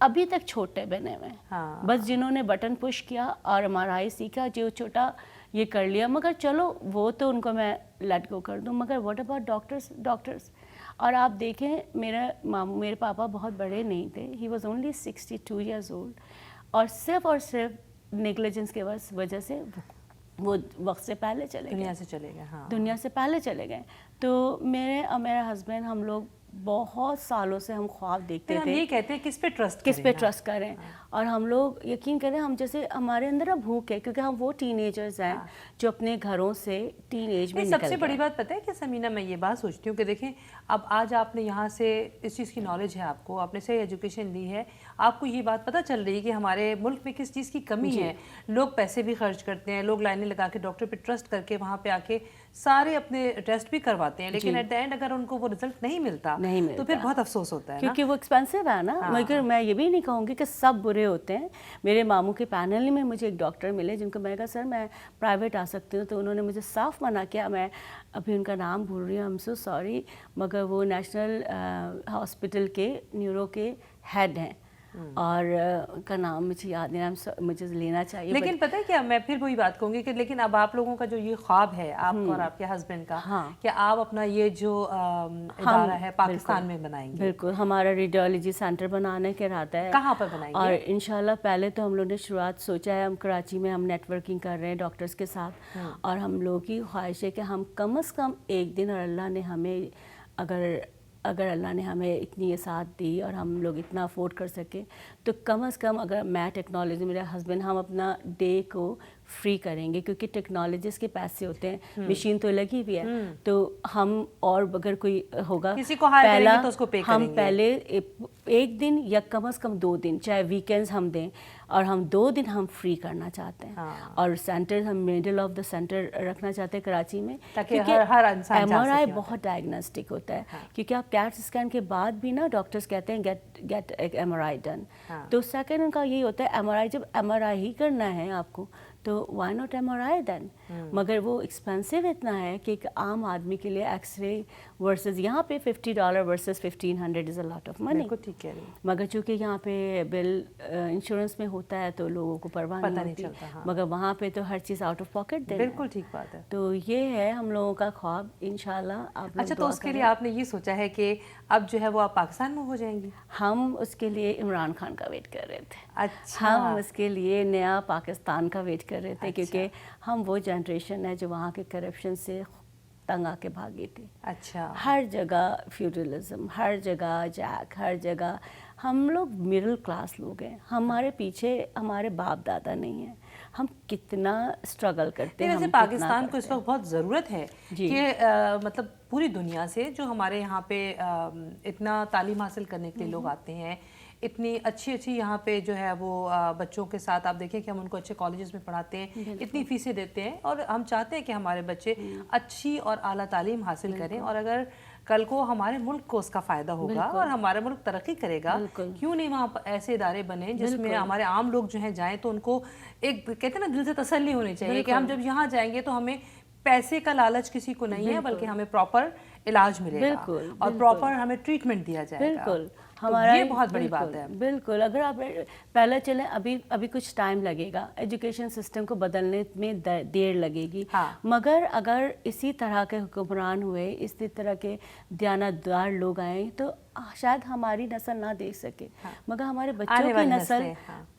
ابھی تک چھوٹے بنے ہوئے ہیں, بس جنہوں نے بٹن پش کیا اور MRI سیکھا, جو چھوٹا یہ کر لیا. مگر چلو وہ تو ان کو میں لیٹ گو کر دوں, مگر واٹ اباؤٹ ڈاکٹرس. اور آپ دیکھیں میرے پاپا بہت بڑے نہیں تھے, he was only 62 years old, اور صرف نیگلیجنس کے وجہ سے وہ وقت سے پہلے چلے گئے, دنیا سے پہلے چلے گئے. تو میرے اور میرا ہسبینڈ, ہم لوگ بہت سالوں سے ہم خواب دیکھتے تھے, یہ کہتے ہیں کس پہ ٹرسٹ کریں. اور ہم لوگ یقین کریں, ہم جیسے ہمارے اندر نا بھوک ہے, کیونکہ ہم وہ ٹین ایجرز ہیں جو اپنے گھروں سے ٹین ایج میں سب سے بڑی بات پتہ ہے کہ سمینا, میں یہ بات سوچتی ہوں کہ دیکھیں اب آج آپ نے یہاں سے اس چیز کی نالج ہے, آپ نے صحیح ایجوکیشن لی ہے, آپ کو یہ بات پتہ چل رہی ہے کہ ہمارے ملک میں کس چیز کی کمی ہے. لوگ پیسے بھی خرچ کرتے ہیں, لوگ لائنیں لگا کے ڈاکٹر پہ ٹرسٹ کر کے وہاں پہ آ کے سارے اپنے ٹیسٹ بھی کرواتے ہیں, لیکن ایٹ دا اینڈ اگر ان کو وہ رزلٹ نہیں ملتا تو پھر بہت افسوس ہوتا ہے, کیونکہ وہ ایکسپینسو ہے نا. مگر میں یہ بھی نہیں کہوں گی کہ سب برے ہوتے ہیں. میرے ماموں کے پینل میں مجھے ایک ڈاکٹر ملے جن کو میں نے کہا سر میں پرائیویٹ آ سکتی ہوں, تو انہوں نے مجھے صاف منع کیا. میں ابھی ان کا نام بھول رہی ہوں, ایم سو سوری, مگر وہ نیشنل ہاسپٹل کے نیورو کے ہیڈ ہیں, اور ان کا نام مجھے یاد نہیں, مجھے لینا چاہیے. لیکن پتہ ہے کیا, میں پھر وہی بات کہوں گی کہ لیکن اب آپ لوگوں کا جو یہ خواب ہے, آپ کا اور آپ کے ہسبینڈ کا, کہ آپ اپنا یہ جو ادارہ ہے پاکستان میں بنائیں گے. بالکل, ہمارا ریڈیولوجی سینٹر بنانے کا ارادہ ہے. کہاں پر بنائیں گے؟ اور انشاءاللہ پہلے تو ہم لوگوں نے شروعات سوچا ہے, ہم کراچی میں ہم نیٹ ورکنگ کر رہے ہیں ڈاکٹرز کے ساتھ, اور ہم لوگوں کی خواہش ہے کہ ہم کم از کم ایک دن, اور اللہ نے ہمیں اگر اللہ نے ہمیں اتنی ساتھ دی اور ہم لوگ اتنا افورڈ کر سکے, تو کم از کم اگر میں ٹیکنالوجی, میرے ہسبینڈ, ہم اپنا ڈے کو فری کریں گے, کیونکہ ٹیکنالوجسٹ کے پیسے ہوتے ہیں, مشین تو لگی ہوئی ہے, تو ہم اور اگر کوئی ہوگا ہم پہلے ایک دن یا کم از کم 2 دن, چاہے ویکینڈز ہم دیں, اور ہم 2 دن ہم فری کرنا چاہتے ہیں. اور سینٹر ہم میڈل آف دا سینٹر رکھنا چاہتے ہیں کراچی میں, کیونکہ MRI بہت ڈائگنوسٹک ہوتا ہے. کیونکہ آپ کیٹ اسکین کے بعد بھی نا ڈاکٹرز کہتے ہیں گیٹ MRI ڈن. تو سیکنڈ ان کا یہی ہوتا ہے MRI, جب MRI ہی کرنا ہے آپ کو تو وائی ناٹ MRI دین. مگر وہ ایکسپینسو اتنا ہے کہ ایک عام آدمی کے لیے ایکس رے ورسز یہاں پہ $50 versus 1500 is a lot of money. ٹھیک کہہ رہی ہیں. مگر چونکہ یہاں پہ بل انشورنس میں ہوتا ہے تو لوگوں کو پرواہ نہیں ہوتی, مگر وہاں پہ تو ہر چیز آؤٹ آف پاکٹ دینا. بالکل ٹھیک بات ہے. تو یہ ہے ہم لوگوں کا خواب انشاءاللہ. آپ اچھا, تو اس کے لیے آپ نے یہ سوچا ہے کہ اب جو ہے وہ آپ پاکستان میں ہو جائیں گی؟ ہم اس کے لیے عمران خان کا ویٹ کر رہے تھے. اچھا, ہم اس کے لیے نیا پاکستان کا ویٹ کر رہے تھے, کیونکہ ہم وہ جنریشن ہے جو وہاں کے کرپشن سے تنگ آ کے بھاگی تھی. اچھا, ہر جگہ فیوڈلزم, ہر جگہ جیک, ہر جگہ. ہم لوگ مڈل کلاس لوگ ہیں, ہمارے پیچھے ہمارے باپ دادا نہیں ہیں. ہم کتنا اسٹرگل کرتے ہیں. ویسے پاکستان کو اس وقت بہت ضرورت ہے کہ مطلب پوری دنیا سے جو ہمارے یہاں پہ اتنا تعلیم حاصل کرنے کے لیے لوگ آتے ہیں, اتنی اچھی اچھی یہاں پہ جو ہے وہ بچوں کے ساتھ آپ دیکھیں کہ ہم ان کو اچھے کالجز میں پڑھاتے ہیں, اتنی فیسیں دیتے ہیں, اور ہم چاہتے ہیں کہ ہمارے بچے اچھی اور اعلیٰ تعلیم حاصل کریں, اور اگر کل کو ہمارے ملک کو اس کا فائدہ ہوگا اور ہمارا ملک ترقی کرے گا, کیوں نہیں وہاں ایسے ادارے بنے جس میں ہمارے عام لوگ جو ہیں جائیں تو ان کو ایک کہتے ہیں نا دل سے تسلی ہونی چاہیے کہ ہم جب یہاں جائیں گے تو ہمیں پیسے کا لالچ کسی کو نہیں ہے, بلکہ ہمیں پراپر علاج ملے گا اور پراپر ہمیں ٹریٹمنٹ دیا جائے گا. ہمارا یہ بہت بڑی بات ہے. بالکل. اگر آپ پہلے چلیں, ابھی کچھ ٹائم لگے گا, ایجوکیشن سسٹم کو بدلنے میں دیر لگے گی, مگر اگر اسی طرح کے حکمران ہوئے, اسی طرح کے دیانتدار لوگ آئیں تو شاید ہماری نسل نہ دیکھ سکے, مگر ہمارے بچوں کی نسل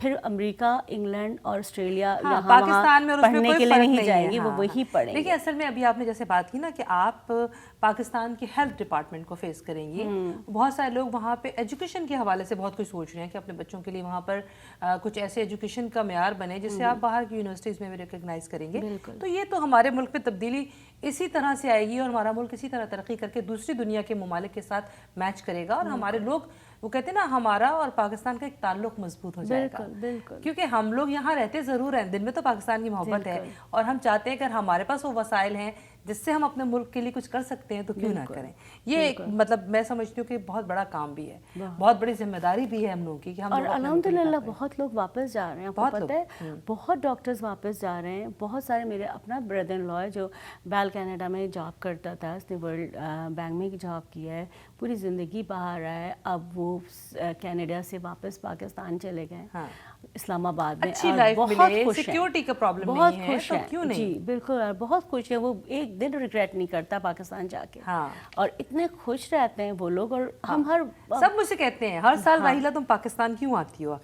پھر امریکہ, انگلینڈ اور آسٹریلیا پاکستان میں پڑھنے کے لیے نہیں جائیں گے, وہ وہی پڑھیں گے. دیکھیے اصل میں ابھی آپ نے جیسے بات کی نا کہ آپ پاکستان کی ہیلتھ ڈپارٹمنٹ کو فیس کریں گی, بہت سارے لوگ وہاں پہ ایجوکیشن کے حوالے سے بہت کچھ سوچ رہے ہیں کہ اپنے بچوں کے لیے وہاں پر کچھ ایسے ایجوکیشن کا معیار بنے جس سے آپ باہر کی یونیورسٹیز میں بھی ریکگنائز کریں گے. تو یہ تو ہمارے ملک میں تبدیلی اسی طرح سے آئے گی, اور ہمارا ملک اسی طرح ترقی کر کے دوسری دنیا کے ممالک کے ساتھ میچ کرے گا, اور ہمارے لوگ وہ کہتے ہیں نا ہمارا اور پاکستان کا ایک تعلق مضبوط ہو جائے گا. کیونکہ ہم لوگ یہاں رہتے ضرور ہیں, دل میں تو پاکستان کی محبت ہے, اور ہم چاہتے ہیں کہ ہمارے پاس وہ وسائل ہیں جس سے ہم اپنے ملک کے لیے کچھ کر سکتے ہیں تو کیوں نہ کریں. یہ ایک مطلب میں سمجھتی ہوں کہ بہت بڑا کام بھی ہے, بہت بڑی ذمہ داری بھی ہے ہم لوگوں کی کہ ہم. اور الحمدللہ بہت لوگ واپس جا رہے ہیں, آپ کو پتہ ہے بہت ڈاکٹرز واپس جا رہے ہیں. بہت سارے میرے اپنا بردر ان لا ہے جو بیل کینیڈا میں جاب کرتا تھا, اس نے ورلڈ بینک میں جاب کیا ہے, پوری زندگی باہر رہا ہے, اب وہ کینیڈا سے واپس پاکستان چلے گئے, اسلام آباد میں. اچھی لائف ملے, سیکیورٹی کا پرابلم نہیں ہے, تو کیوں نہیں. جی بالکل, بہت خوش ہے وہ, ایک دن ریگریٹ نہیں کرتا پاکستان جا کے, اور اتنے خوش رہتے ہیں وہ لوگ. اور ہم سب مجھ سے کہتے ہیں ہر سال راہیلہ تم پاکستان کیوں آتی ہو,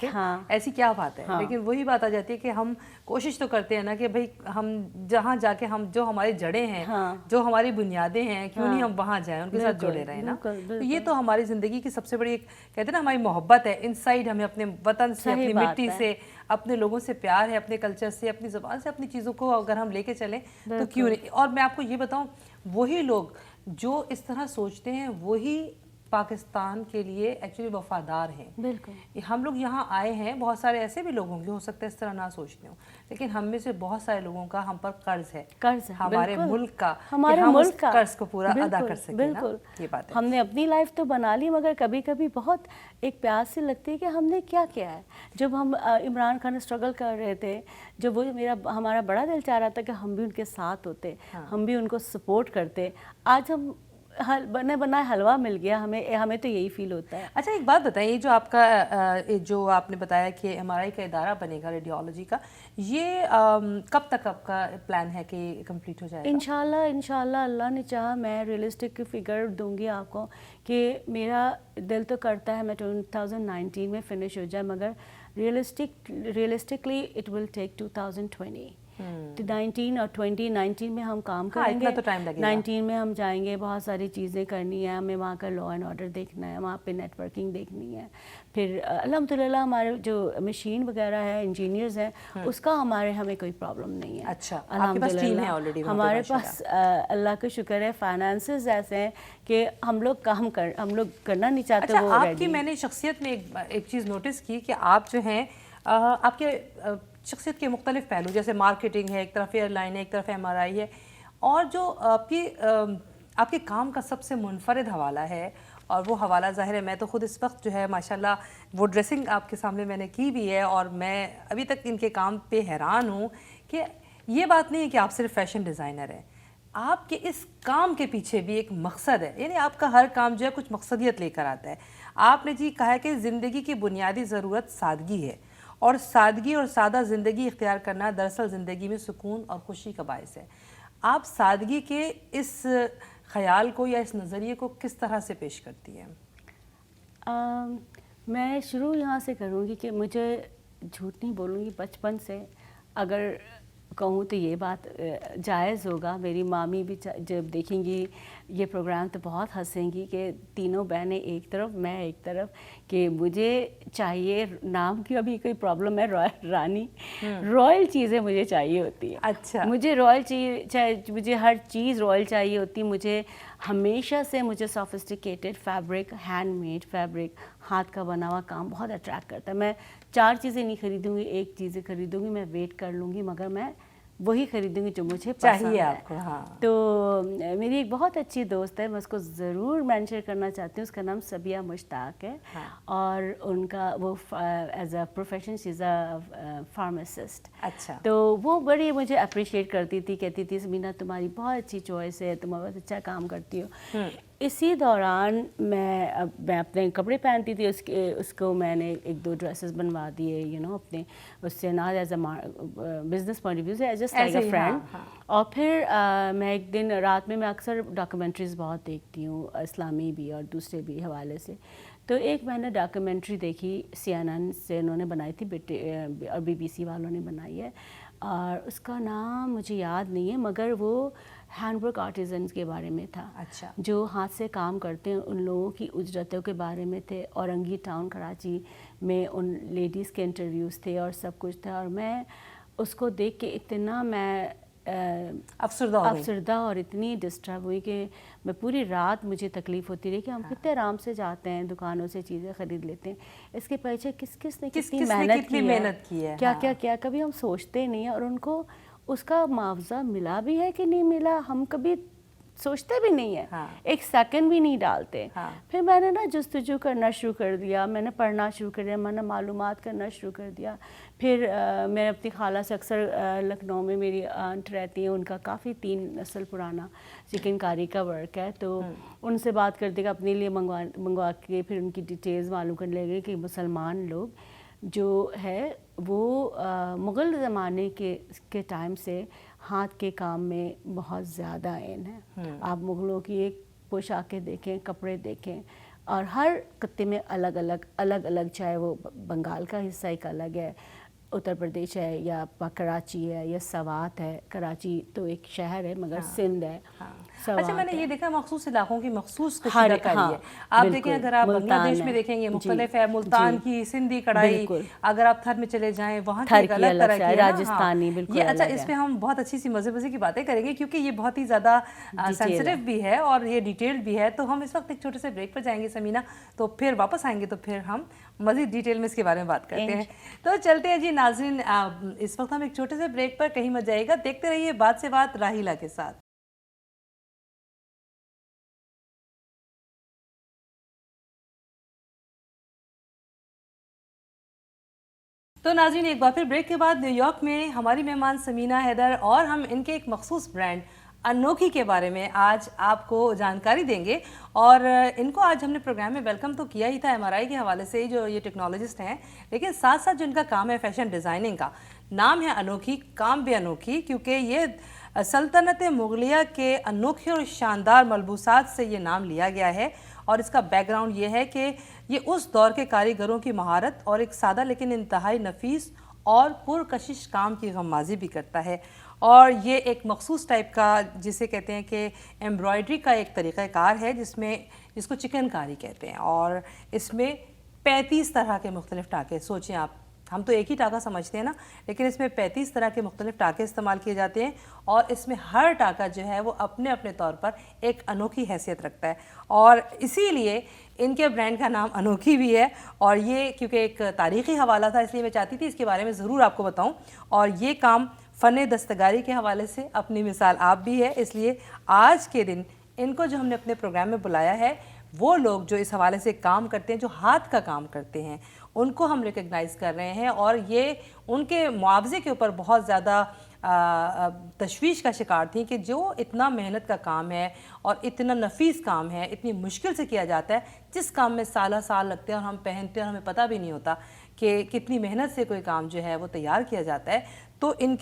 ایسی کیا بات ہے. لیکن وہی بات آ جاتی ہے کہ ہم کوشش تو کرتے ہیں نا کہ بھائی ہم جہاں جا کے ہم جو ہماری جڑیں ہیں, جو ہماری بنیادیں ہیں, کیوں نہیں ہم وہاں جائیں, ان کے ساتھ جڑے رہیں نا. تو یہ تو ہماری زندگی کی سب سے بڑی ایک کہتے ہیں نا ہماری محبت ہے, انسائیڈ ہمیں اپنے وطن سے, اپنی مٹی سے, اپنے لوگوں سے پیار ہے, اپنے کلچر سے, اپنی زبان سے, اپنی چیزوں کو اگر ہم لے کے چلیں تو کیوں نہیں. اور میں آپ کو یہ بتاؤں, وہی لوگ جو اس طرح سوچتے ہیں وہی پاکستان کے لیے ایکچولی وفادار ہیں. بالکل, ہم لوگ یہاں آئے ہیں, بہت سارے ایسے بھی لوگ ہوں گے ہو سکتا ہے اس طرح نہ سوچتے ہوں, لیکن ہم میں سے بہت سارے لوگوں کا ہم پر قرض ہے, ہمارے ملک کا, ہمارے ملک کا قرض کو پورا ادا کر سکیں. بالکل, یہ بات ہے. ہم نے اپنی لائف تو بنا لی, مگر کبھی کبھی بہت ایک پیاس سے لگتی ہے کہ ہم نے کیا کیا ہے. جب ہم عمران خان اسٹرگل کر رہے تھے, جب وہ ہمارا بڑا دل چاہ رہا تھا کہ ہم بھی ان کے ساتھ ہوتے, ہم بھی ان کو سپورٹ کرتے. آج ہم بنے بنائے حلوہ مل گیا, ہمیں تو یہی فیل ہوتا ہے. اچھا ایک بات بتائیں, یہ جو آپ کا جو آپ نے بتایا کہ MRI کا ادارہ بنے گا ریڈیولوجی کا, یہ کب تک آپ کا پلان ہے کہ کمپلیٹ ہو جائے گا؟ انشاءاللہ اللہ نے چاہا میں ریئلسٹک فگر دوں گی آپ کو, کہ میرا دل تو کرتا ہے میں 2019 میں فنش ہو جائے, مگر ریئلسٹکلی اٹ ول ٹیک 2020. 19 اور 2019 میں ہم کام کریں گے. 19 میں ہم جائیں گے, بہت ساری چیزیں کرنی ہے ہمیں, وہاں کا لا اینڈ آرڈر دیکھنا ہے, وہاں پہ نیٹ ورکنگ دیکھنی ہے. پھر الحمدللہ ہمارے جو مشین وغیرہ ہے, انجینئرز ہیں, اس کا ہمیں کوئی پرابلم نہیں ہے. اچھا, الحمدللہ ہمارے پاس اللہ کا شکر ہے فائنانسز ایسے ہیں کہ ہم لوگ کرنا نہیں چاہتے. وہ آپ کی میں نے شخصیت میں ایک چیز نوٹس کی کہ آپ جو ہیں آپ کے شخصیت کے مختلف پہلو, جیسے مارکیٹنگ ہے, ایک طرف ایئر لائن ہے, ایک طرف MRI ہے, اور جو آپ کے کام کا سب سے منفرد حوالہ ہے, اور وہ حوالہ ظاہر ہے میں تو خود اس وقت جو ہے ماشاءاللہ وہ ڈریسنگ آپ کے سامنے میں نے کی بھی ہے, اور میں ابھی تک ان کے کام پہ حیران ہوں کہ یہ بات نہیں ہے کہ آپ صرف فیشن ڈیزائنر ہیں, آپ کے اس کام کے پیچھے بھی ایک مقصد ہے, یعنی آپ کا ہر کام جو ہے کچھ مقصدیت لے کر آتا ہے. آپ نے جی کہا ہے کہ زندگی کی بنیادی ضرورت سادگی ہے, اور سادگی اور سادہ زندگی اختیار کرنا دراصل زندگی میں سکون اور خوشی کا باعث ہے. آپ سادگی کے اس خیال کو یا اس نظریے کو کس طرح سے پیش کرتی ہیں؟ میں شروع یہاں سے کروں گی کہ مجھے جھوٹ نہیں بولوں گی, بچپن سے اگر کہوں تو یہ بات جائز ہوگا, میری مامی بھی جب دیکھیں گی یہ پروگرام تو بہت ہنسیں گی کہ تینوں بہنیں ایک طرف میں ایک طرف, کہ مجھے چاہیے نام کی ابھی کوئی پرابلم ہے رانی, رائل چیزیں مجھے چاہیے ہوتی ہیں. اچھا, مجھے رائل چیز مجھے ہر چیز رائل چاہیے ہوتی. مجھے ہمیشہ سے مجھے سافسٹیکیٹڈ فیبرک, ہینڈ میڈ فیبرک, ہاتھ کا بنا ہوا کام بہت اٹریکٹ کرتا ہے. میں 4 چیزیں نہیں خریدوں گی, ایک چیزیں خریدوں گی, میں ویٹ کر لوں گی, مگر میں وہی خریدوں گی جو مجھے چاہیے آپ کو. ہاں, تو میری ایک بہت اچھی دوست ہے, میں اس کو ضرور مینشن کرنا چاہتی ہوں, اس کا نام سبیہ مشتاق ہے, اور ان کا وہ as a profession she is a pharmacist. اچھا, تو وہ بڑی مجھے اپریشیٹ کرتی تھی, کہتی تھی سمینا تمہاری بہت اچھی چوائس ہے, تم بہت اچھا کام کرتی ہو. اسی دوران میں اپنے کپڑے پہنتی تھی, اس کو میں نے 1-2 ڈریسز بنوا دیے اپنے اس سے, نہ as a business point of view سے, جسٹ لائک اے فرینڈ. اور پھر میں ایک دن رات میں اکثر ڈاکومنٹریز بہت دیکھتی ہوں, اسلامی بھی اور دوسرے بھی حوالے سے. تو ایک میں نے ڈاکومنٹری دیکھی CNN سے, انہوں نے بنائی تھی, اور BBC والوں نے بنائی ہے, اور اس کا نام مجھے یاد نہیں ہے, مگر وہ ہینڈ ورک آرٹیزنس کے بارے میں تھا. اچھا, جو ہاتھ سے کام کرتے ہیں ان لوگوں کی اجرتوں کے بارے میں تھے. اورنگی ٹاؤن کراچی میں ان لیڈیز کے انٹرویوز تھے اور سب کچھ تھا, اور میں اس کو دیکھ کے اتنا میں افسردہ اور اتنی ڈسٹرب ہوئی کہ میں پوری رات مجھے تکلیف ہوتی رہی کہ ہم کتنے آرام سے جاتے ہیں دکانوں سے چیزیں خرید لیتے ہیں, اس کے پیچھے کس نے کتنی محنت کی ہے, کیا کبھی ہم سوچتے نہیں ہیں. اور ان کو اس کا معاوضہ ملا بھی ہے کہ نہیں ملا, ہم کبھی سوچتے بھی نہیں ہیں, ایک سیکنڈ بھی نہیں ڈالتے. پھر میں نے نا جستجو کرنا شروع کر دیا, میں نے پڑھنا شروع کر دیا, میں نے معلومات کرنا شروع کر دیا. پھر میں اپنی خالہ سے اکثر لکھنؤ میں میری آنٹ رہتی ہیں, ان کا کافی 3 نسل پرانا چکن کاری کا ورک ہے, تو ان سے بات کرتے کہ اپنے لیے منگوا کے پھر ان کی ڈیٹیلز معلوم کرنے لگے کہ مسلمان لوگ جو ہے وہ مغل زمانے کے ٹائم سے ہاتھ کے کام میں بہت زیادہ عین ہے. آپ مغلوں کی ایک پوشاکیں دیکھیں, کپڑے دیکھیں, اور ہر خطے میں الگ الگ, چاہے وہ بنگال کا حصہ ایک الگ ہے, اتر پردیش ہے, یا کراچی ہے, یا سوات ہے. کراچی تو ایک شہر ہے مگر سندھ ہے. اچھا, میں نے یہ دیکھا مخصوص علاقوں کی مخصوص کشیدہ کاری ہے. آپ دیکھیں اگر آپ بنگلہ دیش میں دیکھیں گے مختلف ہے, ملتان کی سندھی کڑھائی, اگر آپ تھر میں چلے جائیں وہاں کی ایک الگ طرح کی ہے, راجستھانی بالکل. اچھا, اس پہ ہم بہت اچھی سی مزے کی باتیں کریں گے کیونکہ یہ بہت ہی زیادہ سینسٹیو بھی ہے اور یہ ڈیٹیلڈ بھی ہے. تو ہم اس وقت ایک چھوٹے سے بریک پر جائیں گے سمینا, تو پھر واپس آئیں گے تو پھر ہم مزید ڈیٹیل میں اس کے بارے میں بات کرتے ہیں. تو چلتے ہیں جی ناظرین, اس وقت ہم ایک چھوٹے سے بریک پر, کہیں مت جائے گا, دیکھتے رہیے بات سے بات راحیلہ کے ساتھ. تو ناظرین ایک بار پھر بریک کے بعد نیو یارک میں ہماری مہمان سمینا حیدر, اور ہم ان کے ایک مخصوص برانڈ انوکھی کے بارے میں آج آپ کو جانکاری دیں گے. اور ان کو آج ہم نے پروگرام میں ویلکم تو کیا ہی تھا MRI کے حوالے سے, جو یہ ٹیکنالوجسٹ ہیں, لیکن ساتھ ساتھ جو ان کا کام ہے فیشن ڈیزائننگ کا, نام ہے انوکھی, کام بھی انوکھی, کیونکہ یہ سلطنت مغلیہ کے انوکھے اور شاندار ملبوسات سے یہ نام لیا گیا ہے. اور اس کا بیک گراؤنڈ یہ ہے کہ یہ اس دور کے کاریگروں کی مہارت اور ایک سادہ لیکن انتہائی نفیس اور پرکشش کام کی غمازی بھی کرتا ہے. اور یہ ایک مخصوص ٹائپ کا, جسے کہتے ہیں کہ ایمبرائڈری کا ایک طریقہ کار ہے, جس کو چکن کاری کہتے ہیں, اور اس میں 35 طرح کے مختلف ٹاکے, سوچیں آپ, ہم تو ایک ہی ٹاکہ سمجھتے ہیں نا, لیکن اس میں 35 طرح کے مختلف ٹاکے استعمال کیے جاتے ہیں, اور اس میں ہر ٹاکہ جو ہے وہ اپنے اپنے طور پر ایک انوکھی حیثیت رکھتا ہے. اور اسی لیے ان کے برانڈ کا نام انوکھی بھی ہے. اور یہ کیونکہ ایک تاریخی حوالہ تھا, اس لیے میں چاہتی تھی اس کے بارے میں ضرور آپ کو بتاؤں. اور یہ کام فن دستکاری کے حوالے سے اپنی مثال آپ بھی ہے, اس لیے آج کے دن ان کو جو ہم نے اپنے پروگرام میں بلایا ہے, وہ لوگ جو اس حوالے سے کام کرتے ہیں, جو ہاتھ کا کام کرتے ہیں, ان کو ہم ریکگنائز کر رہے ہیں. اور یہ ان کے معاوضے کے اوپر بہت زیادہ تشویش کا شکار تھیں کہ جو اتنا محنت کا کام ہے اور اتنا نفیس کام ہے، اتنی مشکل سے کیا جاتا ہے، جس کام میں سالہ سال لگتے ہیں اور ہم پہنتے ہیں اور ہمیں پتہ بھی نہیں ہوتا کہ کتنی محنت سے کوئی کام جو ہے وہ تیار کیا جاتا ہے، تو ان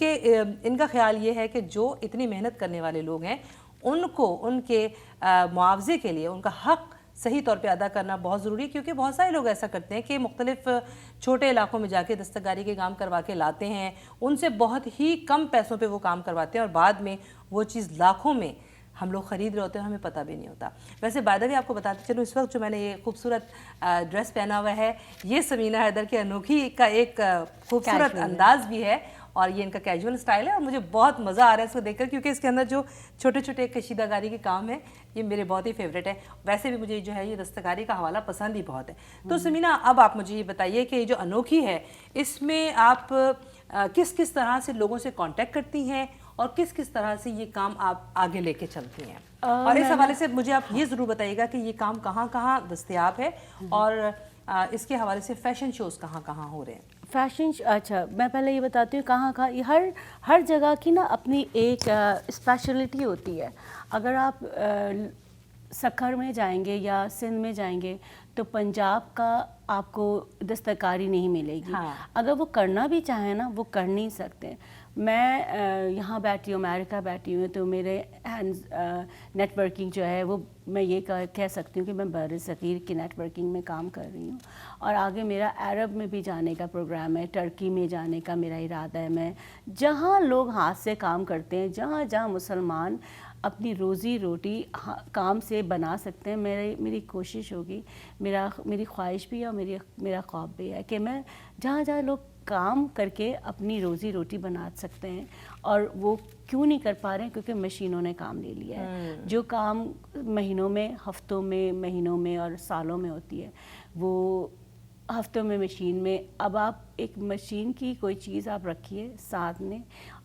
کا خیال یہ ہے کہ جو اتنی محنت کرنے والے لوگ ہیں ان کو ان کے معاوضے کے لیے ان کا حق صحیح طور پہ ادا کرنا بہت ضروری ہے، کیونکہ بہت سارے لوگ ایسا کرتے ہیں کہ مختلف چھوٹے علاقوں میں جا کے دستکاری کے کام کروا کے لاتے ہیں، ان سے بہت ہی کم پیسوں پہ وہ کام کرواتے ہیں اور بعد میں وہ چیز لاکھوں میں ہم لوگ خرید رہے ہوتے ہیں اور ہمیں پتہ بھی نہیں ہوتا۔ ویسے بائی بھی آپ کو بتاتے چلوں، اس وقت جو میں نے یہ خوبصورت ڈریس پہنا ہوا ہے یہ سمینہ حیدر کے انوکھی کا ایک خوبصورت انداز بھی ہے اور یہ ان کا کیجول سٹائل ہے اور مجھے بہت مزہ آ رہا ہے اس کو دیکھ کر، کیونکہ اس کے اندر جو چھوٹے چھوٹے کشیدہ کاری کے کام ہیں یہ میرے بہت ہی فیوریٹ ہے۔ ویسے بھی مجھے جو ہے یہ دستکاری کا حوالہ پسند ہی بہت ہے۔ تو سمینہ اب آپ مجھے یہ بتائیے کہ یہ جو انوکھی ہے اس میں آپ کس کس طرح سے لوگوں سے کانٹیکٹ کرتی ہیں اور کس کس طرح سے یہ کام آپ آگے لے کے چلتی ہیں، اور اس حوالے سے مجھے آپ یہ ضرور بتائیے گا کہ یہ کام کہاں کہاں دستیاب ہے اور اس کے حوالے سے فیشن شوز کہاں کہاں ہو رہے ہیں؟ اچھا میں پہلے یہ بتاتی ہوں کہاں کہاں، یہ ہر جگہ کی نا اپنی ایک اسپیشلٹی ہوتی ہے۔ اگر آپ سکھر میں جائیں گے یا سندھ میں جائیں گے تو پنجاب کا آپ کو دستکاری نہیں ملے گی، اگر وہ کرنا بھی چاہیں نا وہ کر نہیں سکتے۔ میں یہاں بیٹھی ہوں، امریکہ بیٹھی ہوں، تو میرے نیٹ ورکنگ جو ہے وہ میں یہ کہہ سکتی ہوں کہ میں بر صغیر کی نیٹ ورکنگ میں کام کر رہی ہوں، اور آگے میرا عرب میں بھی جانے کا پروگرام ہے، ٹرکی میں جانے کا میرا ارادہ ہے۔ میں جہاں لوگ ہاتھ سے کام کرتے ہیں، جہاں جہاں مسلمان اپنی روزی روٹی کام سے بنا سکتے ہیں، میری کوشش ہوگی، میری خواہش بھی ہے اور میرا خواب بھی ہے کہ میں جہاں جہاں لوگ کام کر کے اپنی روزی روٹی بنا سکتے ہیں، اور وہ کیوں نہیں کر پا رہے ہیں؟ کیونکہ مشینوں نے کام لے لیا ہے۔ جو کام مہینوں میں، ہفتوں میں، مہینوں میں اور سالوں میں ہوتی ہے وہ ہفتوں میں مشین میں۔ اب آپ ایک مشین کی کوئی چیز آپ رکھیے ساتھ میں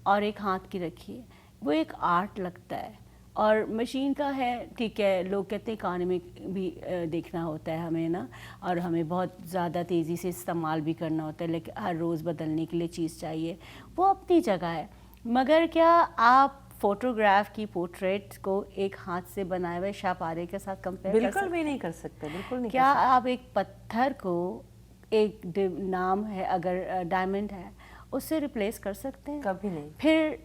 اور ایک ہاتھ کی رکھیے، وہ ایک آرٹ لگتا ہے۔ اور مشین کا ہے ٹھیک ہے، لوگ کہتے ہیں اکانومک بھی دیکھنا ہوتا ہے ہمیں نا، اور ہمیں بہت زیادہ تیزی سے استعمال بھی کرنا ہوتا ہے، لیکن ہر روز بدلنے کے لیے چیز چاہیے، وہ اپنی جگہ ہے۔ مگر کیا آپ فوٹوگراف کی پورٹریٹ کو ایک ہاتھ سے بنائے ہوئے شاہ پارے کے ساتھ کمپیئر کر سکتے؟ بالکل بھی نہیں کر سکتے، بالکل نہیں۔ کیا آپ ایک پتھر کو ایک نام ہے اگر ڈائمنڈ ہے اس سے ریپلیس کر سکتے ہیں؟ کبھی نہیں۔ پھر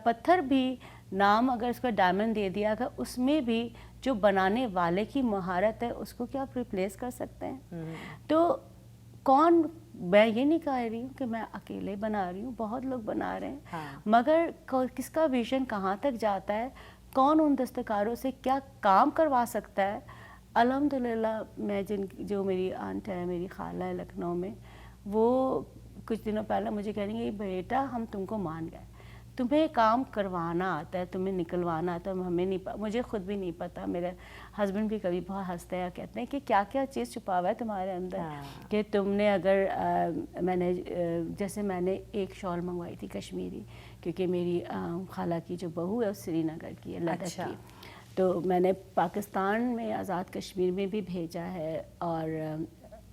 پتھر بھی نام اگر اس کو ڈائمنڈ دے دیا گا، اس میں بھی جو بنانے والے کی مہارت ہے اس کو کیا آپ ریپلیس کر سکتے ہیں؟ تو میں یہ نہیں کہہ رہی ہوں کہ میں اکیلے بنا رہی ہوں، بہت لوگ بنا رہے ہیں، مگر کس کا ویژن کہاں تک جاتا ہے، کون ان دستکاروں سے کیا کام کروا سکتا ہے۔ الحمدللہ میں جو میری آنٹ ہے، میری خالہ ہے لکھنؤ میں، وہ کچھ دنوں پہلے مجھے کہہ رہی ہیں بیٹا ہم تم کو مان گئے، تمہیں کام کروانا آتا ہے، تمہیں نکلوانا آتا ہے، ہمیں نہیں مجھے خود بھی نہیں پتا۔ میرے ہسبینڈ بھی کبھی بہت ہنستے ہیں، کہتے ہیں کہ کیا کیا چیز چھپا ہوا ہے تمہارے اندر، کہ تم نے اگر جیسے میں نے ایک شال منگوائی تھی کشمیری، کیونکہ میری خالہ کی جو بہو ہے وہ سری نگر کی ہے، لداخ کی، تو میں نے پاکستان میں آزاد کشمیر میں بھی بھیجا ہے، اور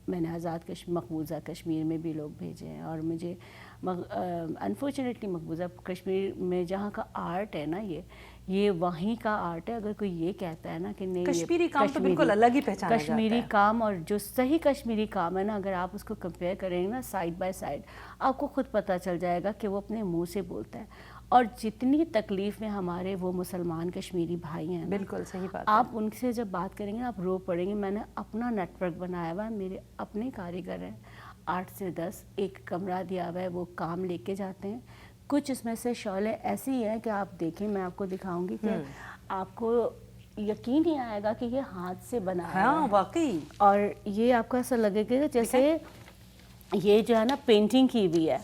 میں نے آزاد مقبوضہ کشمیر میں بھی لوگ بھیجے ہیں، اور مجھے انفارچونیٹلی مقبوضہ کشمیر میں جہاں کا آرٹ ہے نا، یہ وہیں کا آرٹ ہے۔ اگر کوئی یہ کہتا ہے نا کہ نہیں کشمیری کام تو بالکل الگ ہی پہچانا جاتا ہے، کشمیری کام اور جو صحیح کشمیری کام ہے نا، اگر آپ اس کو کمپیئر کریں گے نا سائڈ بائی سائڈ، آپ کو خود پتہ چل جائے گا کہ وہ اپنے منہ سے بولتا ہے۔ اور جتنی تکلیف میں ہمارے وہ مسلمان کشمیری بھائی ہیں، بالکل صحیح بات، آپ ان سے جب بات کریں گے آپ رو پڑیں گے۔ میں نے اپنا نیٹ ورک بنایا ہوا ہے، میرے اپنے کاریگر ہیں، 8 سے 10 ایک کمرہ دیا ہوا ہے، وہ کام لے کے جاتے ہیں۔ کچھ اس میں سے شعلیں ایسی ہیں کہ آپ دیکھیں، میں آپ کو دکھاؤں گی کہ آپ کو یقین نہیں آئے گا کہ یہ ہاتھ سے بنا ہے، واقعی۔ اور یہ آپ کو ایسا لگے گا جیسے یہ جو ہے نا پینٹنگ کی ہوئی ہے،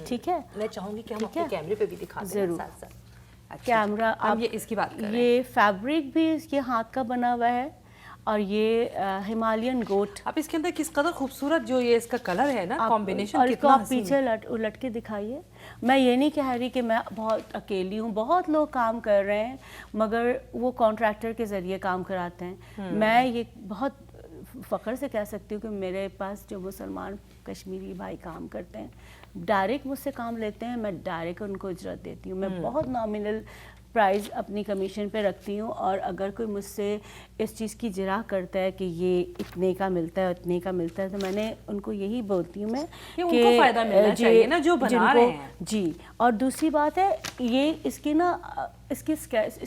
ٹھیک ہے۔ میں چاہوں گی کہ ہم اپنے کیمرے پہ بھی دکھا دیں ساتھ ساتھ کیمرہ، آپ یہ اس کی بات کریں۔ یہ فیبرک بھی اس کے ہاتھ کا بنا ہوا ہے، اور یہ ہمالین گوٹ، آپ اس کے اندر کس قدر خوبصورت جو یہ اس کا کلر ہے نا، کمبینیشن اور اس کو کتنا آپ پیچھے الٹ کے دکھائیے۔ میں یہ نہیں کہہ رہی کہ میں بہت اکیلی ہوں، بہت لوگ کام کر رہے ہیں، مگر وہ کانٹریکٹر کے ذریعے کام کراتے ہیں۔ میں یہ بہت فخر سے کہہ سکتی ہوں کہ میرے پاس جو مسلمان کشمیری بھائی کام کرتے ہیں ڈائریکٹ مجھ سے کام لیتے ہیں, میں ڈائریکٹ ان کو اجرت دیتی ہوں. میں بہت نامنل پرائز اپنی کمیشن پہ رکھتی ہوں, اور اگر کوئی مجھ سے اس چیز کی جرا کرتا ہے کہ یہ اتنے کا ملتا ہے اتنے کا ملتا ہے, تو میں نے ان کو یہی بولتی ہوں میں کہ ان کو فائدہ ملنا چاہیے نا جو بنا رہے ہیں. جی. اور دوسری بات ہے یہ اس کی نا اس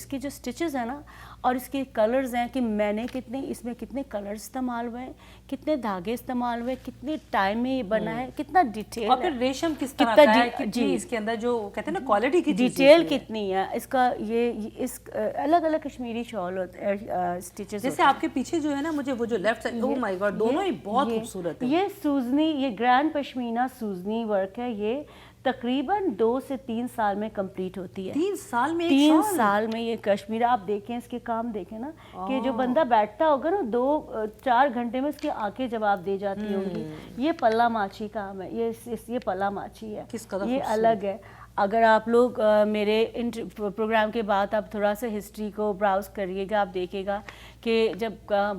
کی جو سٹچز ہیں نا اور اس کے کلرز ہیں کہ میں نے اس میں کتنے کلر استعمال ہوئے ہیں, کتنے دھاگے استعمال ہوئے, کتنے ٹائم میں یہ بنا ہے, کتنا ڈیٹیل, اور پھر ریشم کس طرح کا ہے, کتنی اس کے اندر جو کہتے ہیں نا کوالٹی کی ڈیٹیل کتنی ہے اس کا. یہ اس الگ الگ کشمیری شال ہوتے ہیں سٹچز. جیسے آپ کے پیچھے جو ہے نا مجھے وہ جو لیفٹ سائڈ, او مائی گاڈ, دونوں ہی بہت خوبصورت ہے. یہ سوزنی, یہ گرینڈ پشمینہ سوزنی ورک ہے. یہ تقریباً 2 سے 3 سال میں کمپلیٹ ہوتی ہے. 3 سال میں 3 سال میں یہ کشمیر. آپ دیکھیں اس کے کام دیکھیں نا کہ جو بندہ بیٹھتا ہوگا نا 2-4 گھنٹے میں اس کی آنکھیں جواب دے جاتی ہوں گی. یہ پلا ماچھی کام ہے, یہ پلا ماچھی ہے, یہ الگ ہے. اگر آپ لوگ میرے پروگرام کے بعد آپ تھوڑا سا ہسٹری کو براؤز کریے گا, آپ دیکھے گا کہ جب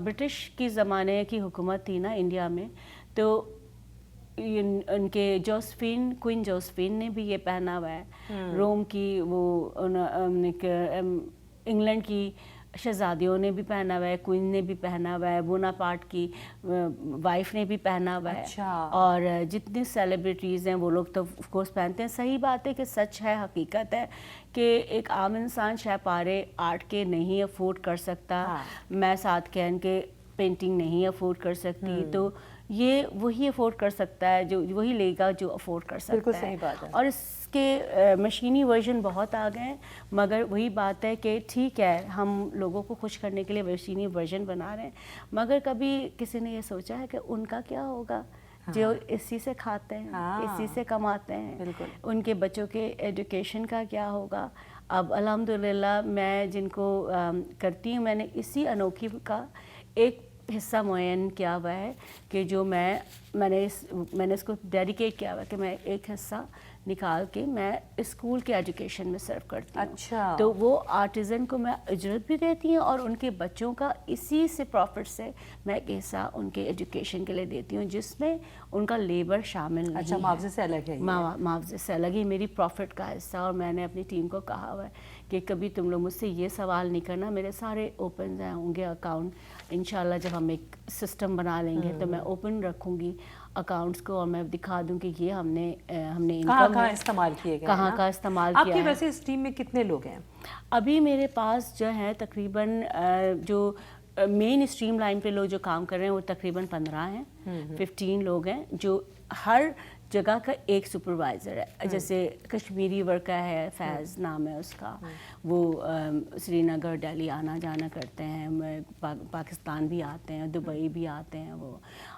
برٹش کی زمانے کی حکومت تھی نا انڈیا میں, تو ان کے کوئن جوسفین نے بھی یہ پہنا ہوا ہے. روم کی وہ انگلینڈ کی شہزادیوں نے بھی پہنا ہوا ہے, کوئن نے بھی پہنا ہوا ہے, بوناپارٹ کی وائف نے بھی پہنا ہوا ہے. اور جتنی سیلیبریٹیز ہیں وہ لوگ تو آف کورس پہنتے ہیں. صحیح بات ہے کہ سچ ہے, حقیقت ہے کہ ایک عام انسان شہ پارے آرٹ کے نہیں افورڈ کر سکتا. میں ساتھ کہن کے پینٹنگ نہیں افورڈ کر سکتی, تو یہ وہی افورڈ کر سکتا ہے جو وہی لے گا جو افورڈ کر سکتا ہے. بالکل صحیح بات ہے. اور اس کے مشینی ورژن بہت آ گئے ہیں, مگر وہی بات ہے کہ ٹھیک ہے ہم لوگوں کو خوش کرنے کے لیے مشینی ورژن بنا رہے ہیں, مگر کبھی کسی نے یہ سوچا ہے کہ ان کا کیا ہوگا جو اسی سے کھاتے ہیں, اسی سے کماتے ہیں, ان کے بچوں کے ایجوکیشن کا کیا ہوگا. اب الحمدللہ میں جن کو کرتی ہوں, میں نے اسی انوکھی کا ایک حصہ معین کیا ہوا ہے کہ جو میں نے اس کو ڈیڈیکیٹ کیا ہوا ہے کہ میں ایک حصہ نکال کے میں اسکول کے ایجوکیشن میں سرو کرتی ہوں. اچھا. تو وہ آرٹیزن کو میں اجرت بھی دیتی ہوں, اور ان کے بچوں کا اسی سے پروفٹ سے میں ایک حصہ ان کے ایجوکیشن کے لیے دیتی ہوں, جس میں ان کا لیبر شامل نہیں ہے. اچھا, معاوضے سے الگ ہے. معاوضے سے الگ ہی میری پروفٹ کا حصہ. اور میں نے اپنی ٹیم کو کہا ہوا ہے کہ کبھی تم لوگ مجھ سے یہ سوال نہیں کرنا, میرے سارے اوپن ہوں گے اکاؤنٹ. انشاءاللہ جب ہم ایک سسٹم بنا لیں گے تو میں اوپن رکھوں گی اکاؤنٹس کو, اور میں دکھا دوں کہ یہ ہم نے کہاں استعمال کیے گئے, کہاں کا استعمال کیا ہے. آپ کی ویسے اس ٹیم میں کتنے لوگ ہیں؟ ابھی میرے پاس جو ہے تقریباً جو مین اسٹریم لائن پہ لوگ جو کام کر رہے ہیں وہ تقریباً 15 ہیں, 15 لوگ ہیں جو ہر جگہ کا ایک سپروائزر ہے. جیسے کشمیری ورک کا ہے, فیض نام ہے اس کا, وہ سری نگر دہلی آنا جانا کرتے ہیں, پاکستان بھی آتے ہیں, دبئی بھی آتے ہیں وہ.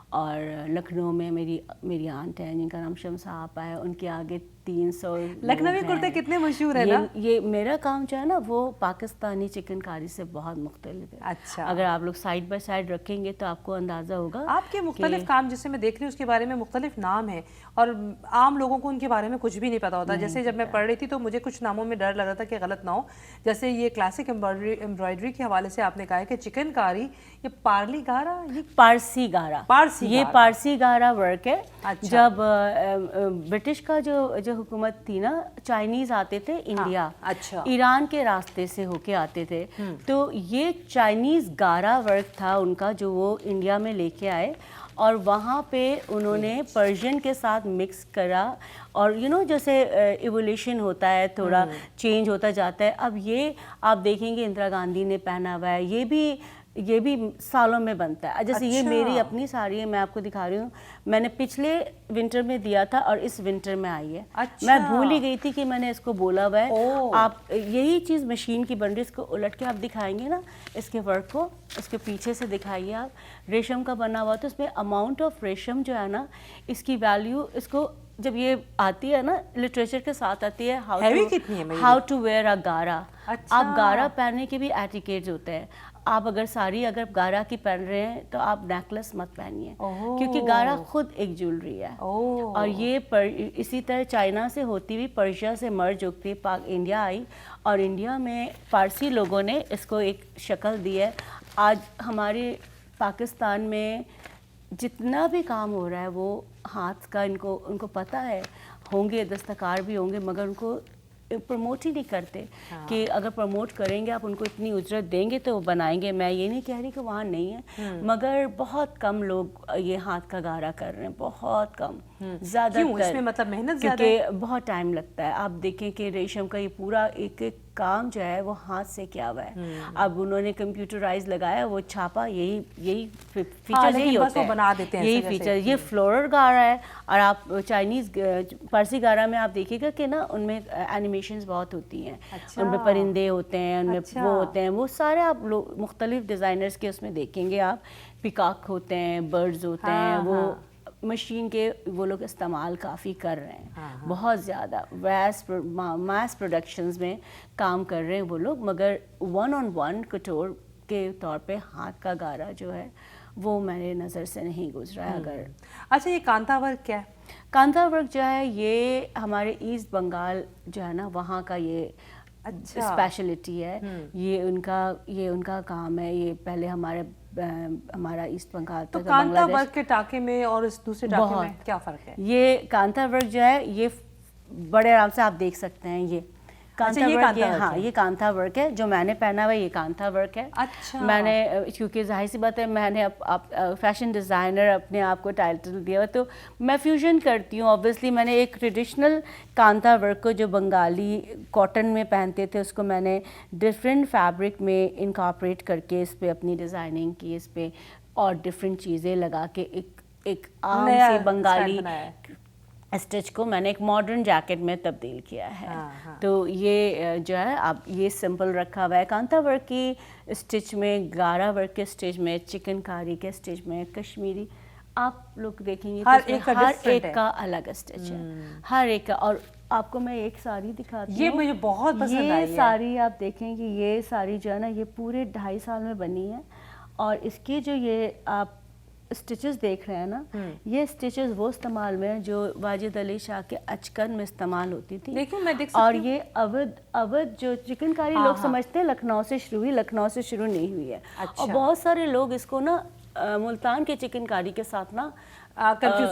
اور لکھنؤ میں میری آنٹ ہے جن کا نام شمس آپا ہے, ان کے آگے 300. لکھنوی کرتے کتنے مشہور ہیں نا. یہ میرا کام جو ہے نا وہ پاکستانی چکن کاری سے بہت مختلف ہے. اچھا. اگر آپ لوگ سائڈ بائی سائڈ رکھیں گے تو آپ کو اندازہ ہوگا. آپ کے مختلف کام جسے میں دیکھ رہی ہوں اس کے بارے میں مختلف نام ہیں, اور عام لوگوں کو ان کے بارے میں کچھ بھی نہیں پتا ہوتا. جیسے جب میں پڑھ رہی تھی تو مجھے کچھ ناموں میں ڈر لگ رہا تھا کہ غلط نہ ہو. جیسے یہ کلاسک امبرائڈری کے حوالے سے آپ نے کہا ہے کہ چکن کاری, یہ پارلی گارا, یہ پارسی گارا, یہ پارسی گارا ورک ہے. جب برٹش کا جو حکومت تھی نا, چائنیز آتے تھے انڈیا, ایران کے راستے سے ہو کے آتے تھے, تو یہ چائنیز گارا ورک تھا ان کا جو وہ انڈیا میں لے کے آئے, اور وہاں پہ انہوں نے پرشین کے ساتھ مکس کرا. اور جیسے ایولیوشن ہوتا ہے, تھوڑا چینج ہوتا جاتا ہے. اب یہ آپ دیکھیں گے اندرا گاندھی نے پہنا ہوا ہے, یہ بھی سالوں میں بنتا ہے. جیسے یہ میری اپنی ساڑی ہے, میں آپ کو دکھا رہی ہوں, میں نے پچھلے ونٹر میں دیا تھا اور اس ونٹر میں آئی ہے. میں بھول ہی گئی تھی کہ میں نے اس کو بولا ہوا ہے. آپ یہی چیز مشین کی بن رہی, اس کو الٹ کے آپ دکھائیں گے نا اس کے ورک کو, اس کے پیچھے سے دکھائیے آپ, ریشم کا بنا ہوا. تو اس میں اماؤنٹ آف ریشم جو ہے نا, اس کی ویلیو, اس کو جب یہ آتی ہے نا لٹریچر کے ساتھ آتی ہے, ہاؤ ٹو ویئر اے گارا. آپ گارا پہننے کے بھی ایٹیکیٹس ہوتے ہیں. آپ اگر ساری اگر گارا کی پہن رہے ہیں تو آپ نیکلس مت پہنیے, کیونکہ گارا خود ایک جیولری ہے. اور یہ اسی طرح چائنا سے ہوتی ہوئی پرشیا سے مرج ہوتی انڈیا آئی, اور انڈیا میں فارسی لوگوں نے اس کو ایک شکل دی ہے. آج ہماری پاکستان میں جتنا بھی کام ہو رہا ہے وہ ہاتھ کا ان کو پتہ ہے، ہوں گے دستکار بھی ہوں گے مگر ان کو پروموٹ ہی نہیں کرتے کہ اگر پروموٹ کریں گے آپ ان کو اتنی اجرت دیں گے تو وہ بنائیں گے. میں یہ نہیں کہہ رہی کہ وہاں نہیں ہے مگر بہت کم لوگ یہ ہاتھ کا گارا کر رہے ہیں، بہت کم. زیادہ اس میں مطلب محنت زیادہ ہے کیونکہ بہت ٹائم لگتا ہے. آپ دیکھیں کہ ریشم کا یہ پورا ایک کام جو ہے وہ ہاتھ سے کیا ہوا ہے. اب انہوں نے کمپیوٹرائز لگایا، وہ چھاپا، یہی فیچر یہی ہوتے ہیں، بنا دیتے ہیں یہی فیچر. یہ فلورل گارا ہے. اور آپ چائنیز فارسی گارا میں آپ دیکھیے گا کہ نا ان میں اینیمیشنز بہت ہوتی ہیں، ان میں پرندے ہوتے ہیں، ان میں وہ ہوتے ہیں، وہ سارے آپ مختلف ڈیزائنرز کے اس میں دیکھیں گے آپ. پیکاک ہوتے ہیں، برڈز ہوتے ہیں، وہ مشین کے وہ لوگ استعمال کافی کر رہے ہیں، بہت زیادہ میس پروڈکشنز میں کام کر رہے ہیں وہ لوگ. مگر ون آن ون کٹور کے طور پہ ہاتھ کا گارا جو ہے وہ میرے نظر سے نہیں گزرا ہے. اگر اچھا یہ کانتا ورک کیا ہے؟ کانتا ورک جو ہے یہ ہمارے ایسٹ بنگال جو ہے نا وہاں کا یہ اسپیشلٹی ہے. یہ ان کا کام ہے. یہ پہلے ہمارا ایسٹ بنگال تو کانتا ورک کے ٹاکے میں اور اس دوسرے ٹاکے میں کیا فرق ہے؟ یہ کانتا ورک جو ہے یہ بڑے آرام سے آپ دیکھ سکتے ہیں. یہ کانتا ورک، ہاں یہ کانتا ورک ہے. جو میں نے پہنا ہوا ہے یہ کانتا ورک ہے. اچھا. میں نے کیونکہ ظاہر سی بات ہے میں نے فیشن ڈیزائنر اپنے آپ کو ٹائٹل دیا تو میں فیوژن کرتی ہوں. آبویسلی میں نے ایک ٹریڈیشنل کانتا ورک کو جو بنگالی کاٹن میں پہنتے تھے اس کو میں نے ڈفرینٹ فیبرک میں انکارپوریٹ کر کے اس پہ اپنی ڈیزائننگ کی، اس پہ اور ڈفرینٹ چیزیں لگا کے ایک عام سی بنگالی اسٹچ کو میں نے ایک ماڈرن جیکٹ میں تبدیل کیا ہے. تو یہ جو ہے اب یہ سمپل رکھا ہوا ہے. کانتا ورک کی اسٹچ میں، گارا ورک کے اسٹچ میں، چکن کاری کے اسٹچ میں، کشمیری آپ لوگ دیکھیں گے ہر ایک کا الگ اسٹچ ہے، ہر ایک کا. اور آپ کو میں ایک ساری دکھاتی ہوں، یہ مجھے بہت پسند آئی. یہ ساری آپ دیکھیں کہ یہ ساری جو ہے نا یہ پورے 2.5 سال میں بنی ہے. اور اس کی جو یہ آپ اسٹچز دیکھ رہے ہیں نا، یہ اسٹچز وہ استعمال میں ہیں جو واجد علی شاہ کے اچکن میں استعمال ہوتی تھی. اور یہ اودھ جو چکن کاری لوگ سمجھتے ہیں لکھنؤ سے شروع ہوئی، لکھنؤ سے شروع نہیں ہوئی ہے. اور بہت سارے لوگ اس کو نا ملتان کے چکن کاری کے ساتھ نا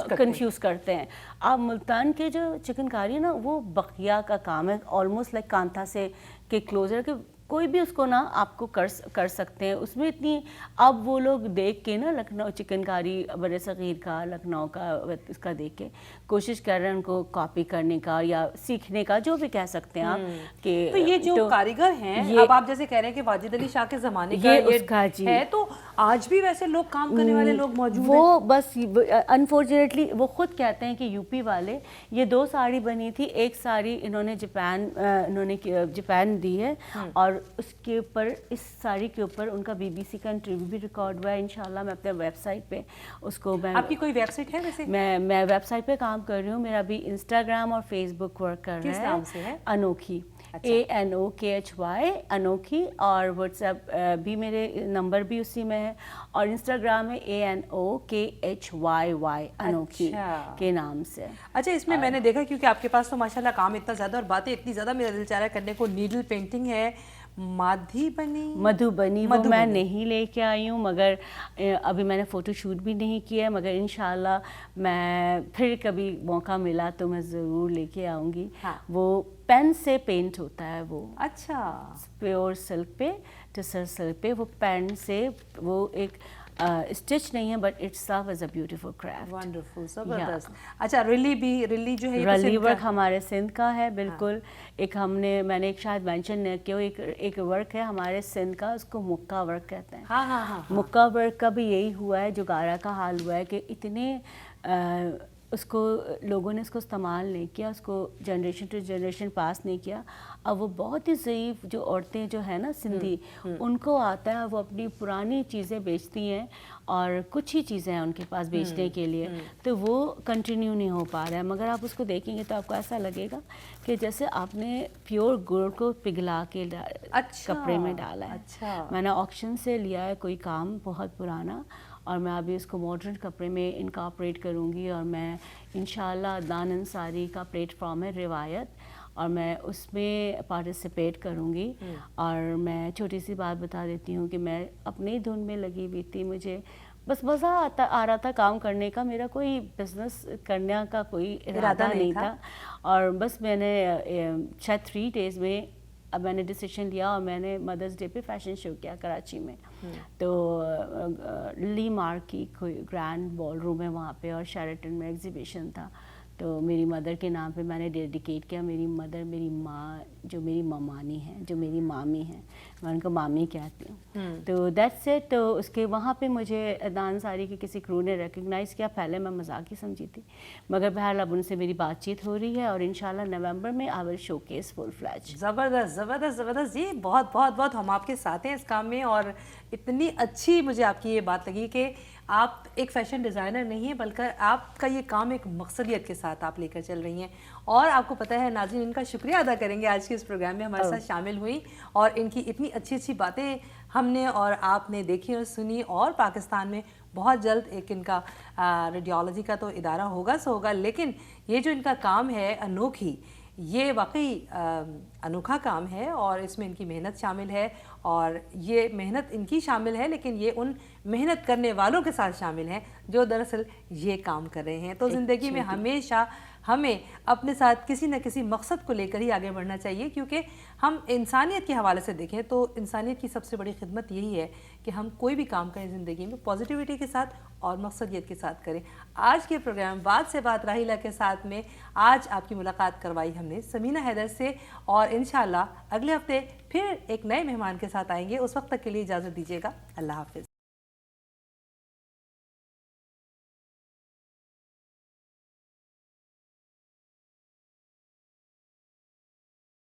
کنفیوز کرتے ہیں. اب ملتان کے جو چکن کاری ہے نا وہ بقیہ کا کام ہے، آلموسٹ لائک کانتا سے کے کلوزر کہ کوئی بھی اس کو نا آپ کو کر سکتے ہیں. اس میں اتنی اب وہ لوگ دیکھ کے نا لکھنؤ چکن کاری بر صغیر کا، لکھنؤ کا، اس کا دیکھ کے کوشش کر رہے ہیں ان کو کاپی کرنے کا یا سیکھنے کا، جو بھی کہہ سکتے ہیں آپ. کہ تو یہ جو کاریگر ہیں، اب آپ جیسے کہہ رہے ہیں کہ واجد علی شاہ کے زمانے کا یہ ہے، تو آج بھی ویسے لوگ کام کرنے والے لوگ موجود ہیں؟ وہ بس انفارچونیٹلی وہ خود کہتے ہیں کہ یو پی والے، یہ 2 ساڑی بنی تھی. ایک ساڑی انہوں نے جاپان دی ہے اور اس کے اوپر، اس ساڑی کے اوپر ان کا BBC کا انٹرویو بھی ریکارڈ ہوا ہے. انشاءاللہ میں اپنے ویب سائٹ پہ اس کو آپ کی کوئی ویب سائٹ ہے ویسے؟ میں ویب سائٹ پہ کام کر رہی ہوں. میرا بھی انسٹاگرام اور فیس بک ورک کر رہا ہے. کس نام سے ہے؟ انوکھی، ANOKHY انوکھی. اور واٹس ایپ بھی میرے نمبر بھی اسی میں ہے. اور انسٹاگرام میں ANOKHYY انوکھی کے نام سے. اچھا اس میں میں نے دیکھا کیونکہ آپ کے پاس تو ماشاءاللہ کام اتنا زیادہ اور باتیں اتنی زیادہ، میرا دل چاہ رہا ہے کرنے کو. نیڈل پینٹنگ ہے، مدھوبنی وہ میں نہیں لے کے آئی ہوں مگر ابھی میں نے فوٹو شوٹ بھی نہیں کیا ہے. مگر انشاءاللہ میں پھر کبھی موقع ملا تو میں ضرور لے کے آؤں گی. وہ پین سے پینٹ ہوتا ہے وہ. اچھا. پیور سلک پہ، ٹسر سلک پہ وہ پین سے، وہ ایک اسٹچ نہیں ہے but it serve as a beautiful craft. Wonderful, زبردست. اچھا رلی جو ہے، رلی ورک ہمارے سندھ کا ہے بالکل. ایک میں نے ایک شاید مینشن کیا، ایک ورک ہے ہمارے سندھ کا، اس کو مکہ ورک کہتے ہیں. مکہ ورک کا بھی یہی ہوا ہے جو گارا کا حال ہوا ہے کہ اتنے اس کو لوگوں نے اس کو استعمال نہیں کیا، اس کو جنریشن ٹو جنریشن پاس نہیں کیا. اب وہ بہت ہی ضعیف جو عورتیں جو ہیں نا سندھی، ان کو آتا ہے، وہ اپنی پرانی چیزیں بیچتی ہیں اور کچھ ہی چیزیں ہیں ان کے پاس بیچنے کے لیے، تو وہ کنٹینیو نہیں ہو پا رہا ہے. مگر آپ اس کو دیکھیں گے تو آپ کو ایسا لگے گا کہ جیسے آپ نے پیور گڑ کو پگھلا کے کپڑے میں ڈالا ہے. میں نے آکشن سے لیا ہے کوئی کام بہت پرانا، اور میں ابھی اس کو ماڈرن کپڑے میں انکارپوریٹ کروں گی. اور میں انشاءاللہ عدنان انصاری کا پلیٹ فارم ہے روایت، اور میں اس میں پارٹیسپیٹ کروں گی. اور میں چھوٹی سی بات بتا دیتی ہوں کہ میں اپنی دھن میں لگی ہوئی تھی, مجھے بس مزہ آ رہا تھا کام کرنے کا, میرا کوئی بزنس کرنے کا کوئی ارادہ نہیں تھا. اور بس میں نے شاید 3 days میں اب میں نے ڈیسیشن لیا اور میں نے مدرس ڈے پہ فیشن شو کیا کراچی میں. تو لی مارک کی کوئی گرینڈ بال روم ہے وہاں پہ, اور شیرٹن میں ایگزیبیشن تھا. تو میری مدر کے نام پہ میں نے ڈیڈیکیٹ کیا. میری مدر میری ماں جو میری مامانی ہیں, جو میری مامی ہیں, میں ان کو مامی کہتی ہوں. تو دیٹس اٹ. تو اس کے وہاں پہ مجھے عدنان انصاری کے کسی کرو نے ریکگنائز کیا. پہلے میں مذاق ہی سمجھی تھی, مگر بہرحال اب ان سے میری بات چیت ہو رہی ہے, اور انشاءاللہ نومبر میں آئی ول شو کیس فل فلیج. زبردست زبردست زبردست جی, بہت بہت بہت ہم آپ کے ساتھ ہیں اس کام میں. اور اتنی اچھی مجھے آپ کی یہ بات لگی کہ آپ ایک فیشن ڈیزائنر نہیں ہیں, بلکہ آپ کا یہ کام ایک مقصدیت کے ساتھ آپ لے کر چل رہی ہیں. اور آپ کو پتہ ہے ناظرین, ان کا شکریہ ادا کریں گے آج کے اس پروگرام میں ہمارے ساتھ شامل ہوئی, اور ان کی اتنی اچھی اچھی باتیں ہم نے اور آپ نے دیکھی اور سنی. اور پاکستان میں بہت جلد ایک ان کا ریڈیولوجی کا تو ادارہ ہوگا سو ہوگا, لیکن یہ جو ان کا کام ہے انوکھی, یہ واقعی انوکھا کام ہے, اور اس میں ان کی محنت شامل ہے. اور یہ محنت ان کی شامل ہے, لیکن یہ ان محنت کرنے والوں کے ساتھ شامل ہیں جو دراصل یہ کام کر رہے ہیں. تو زندگی میں ہمیشہ ہمیں اپنے ساتھ کسی نہ کسی مقصد کو لے کر ہی آگے بڑھنا چاہیے, کیونکہ ہم انسانیت کے حوالے سے دیکھیں تو انسانیت کی سب سے بڑی خدمت یہی ہے کہ ہم کوئی بھی کام کریں زندگی میں پازیٹیوٹی کے ساتھ اور مقصدیت کے ساتھ کریں. آج کے پروگرام بات سے بات راحیلہ کے ساتھ میں آج آپ کی ملاقات کروائی ہم نے سمینہ حیدر سے, اور انشاءاللہ اگلے ہفتے پھر ایک نئے مہمان کے ساتھ آئیں گے. اس وقت تک کے لیے اجازت دیجیے گا. اللہ حافظ.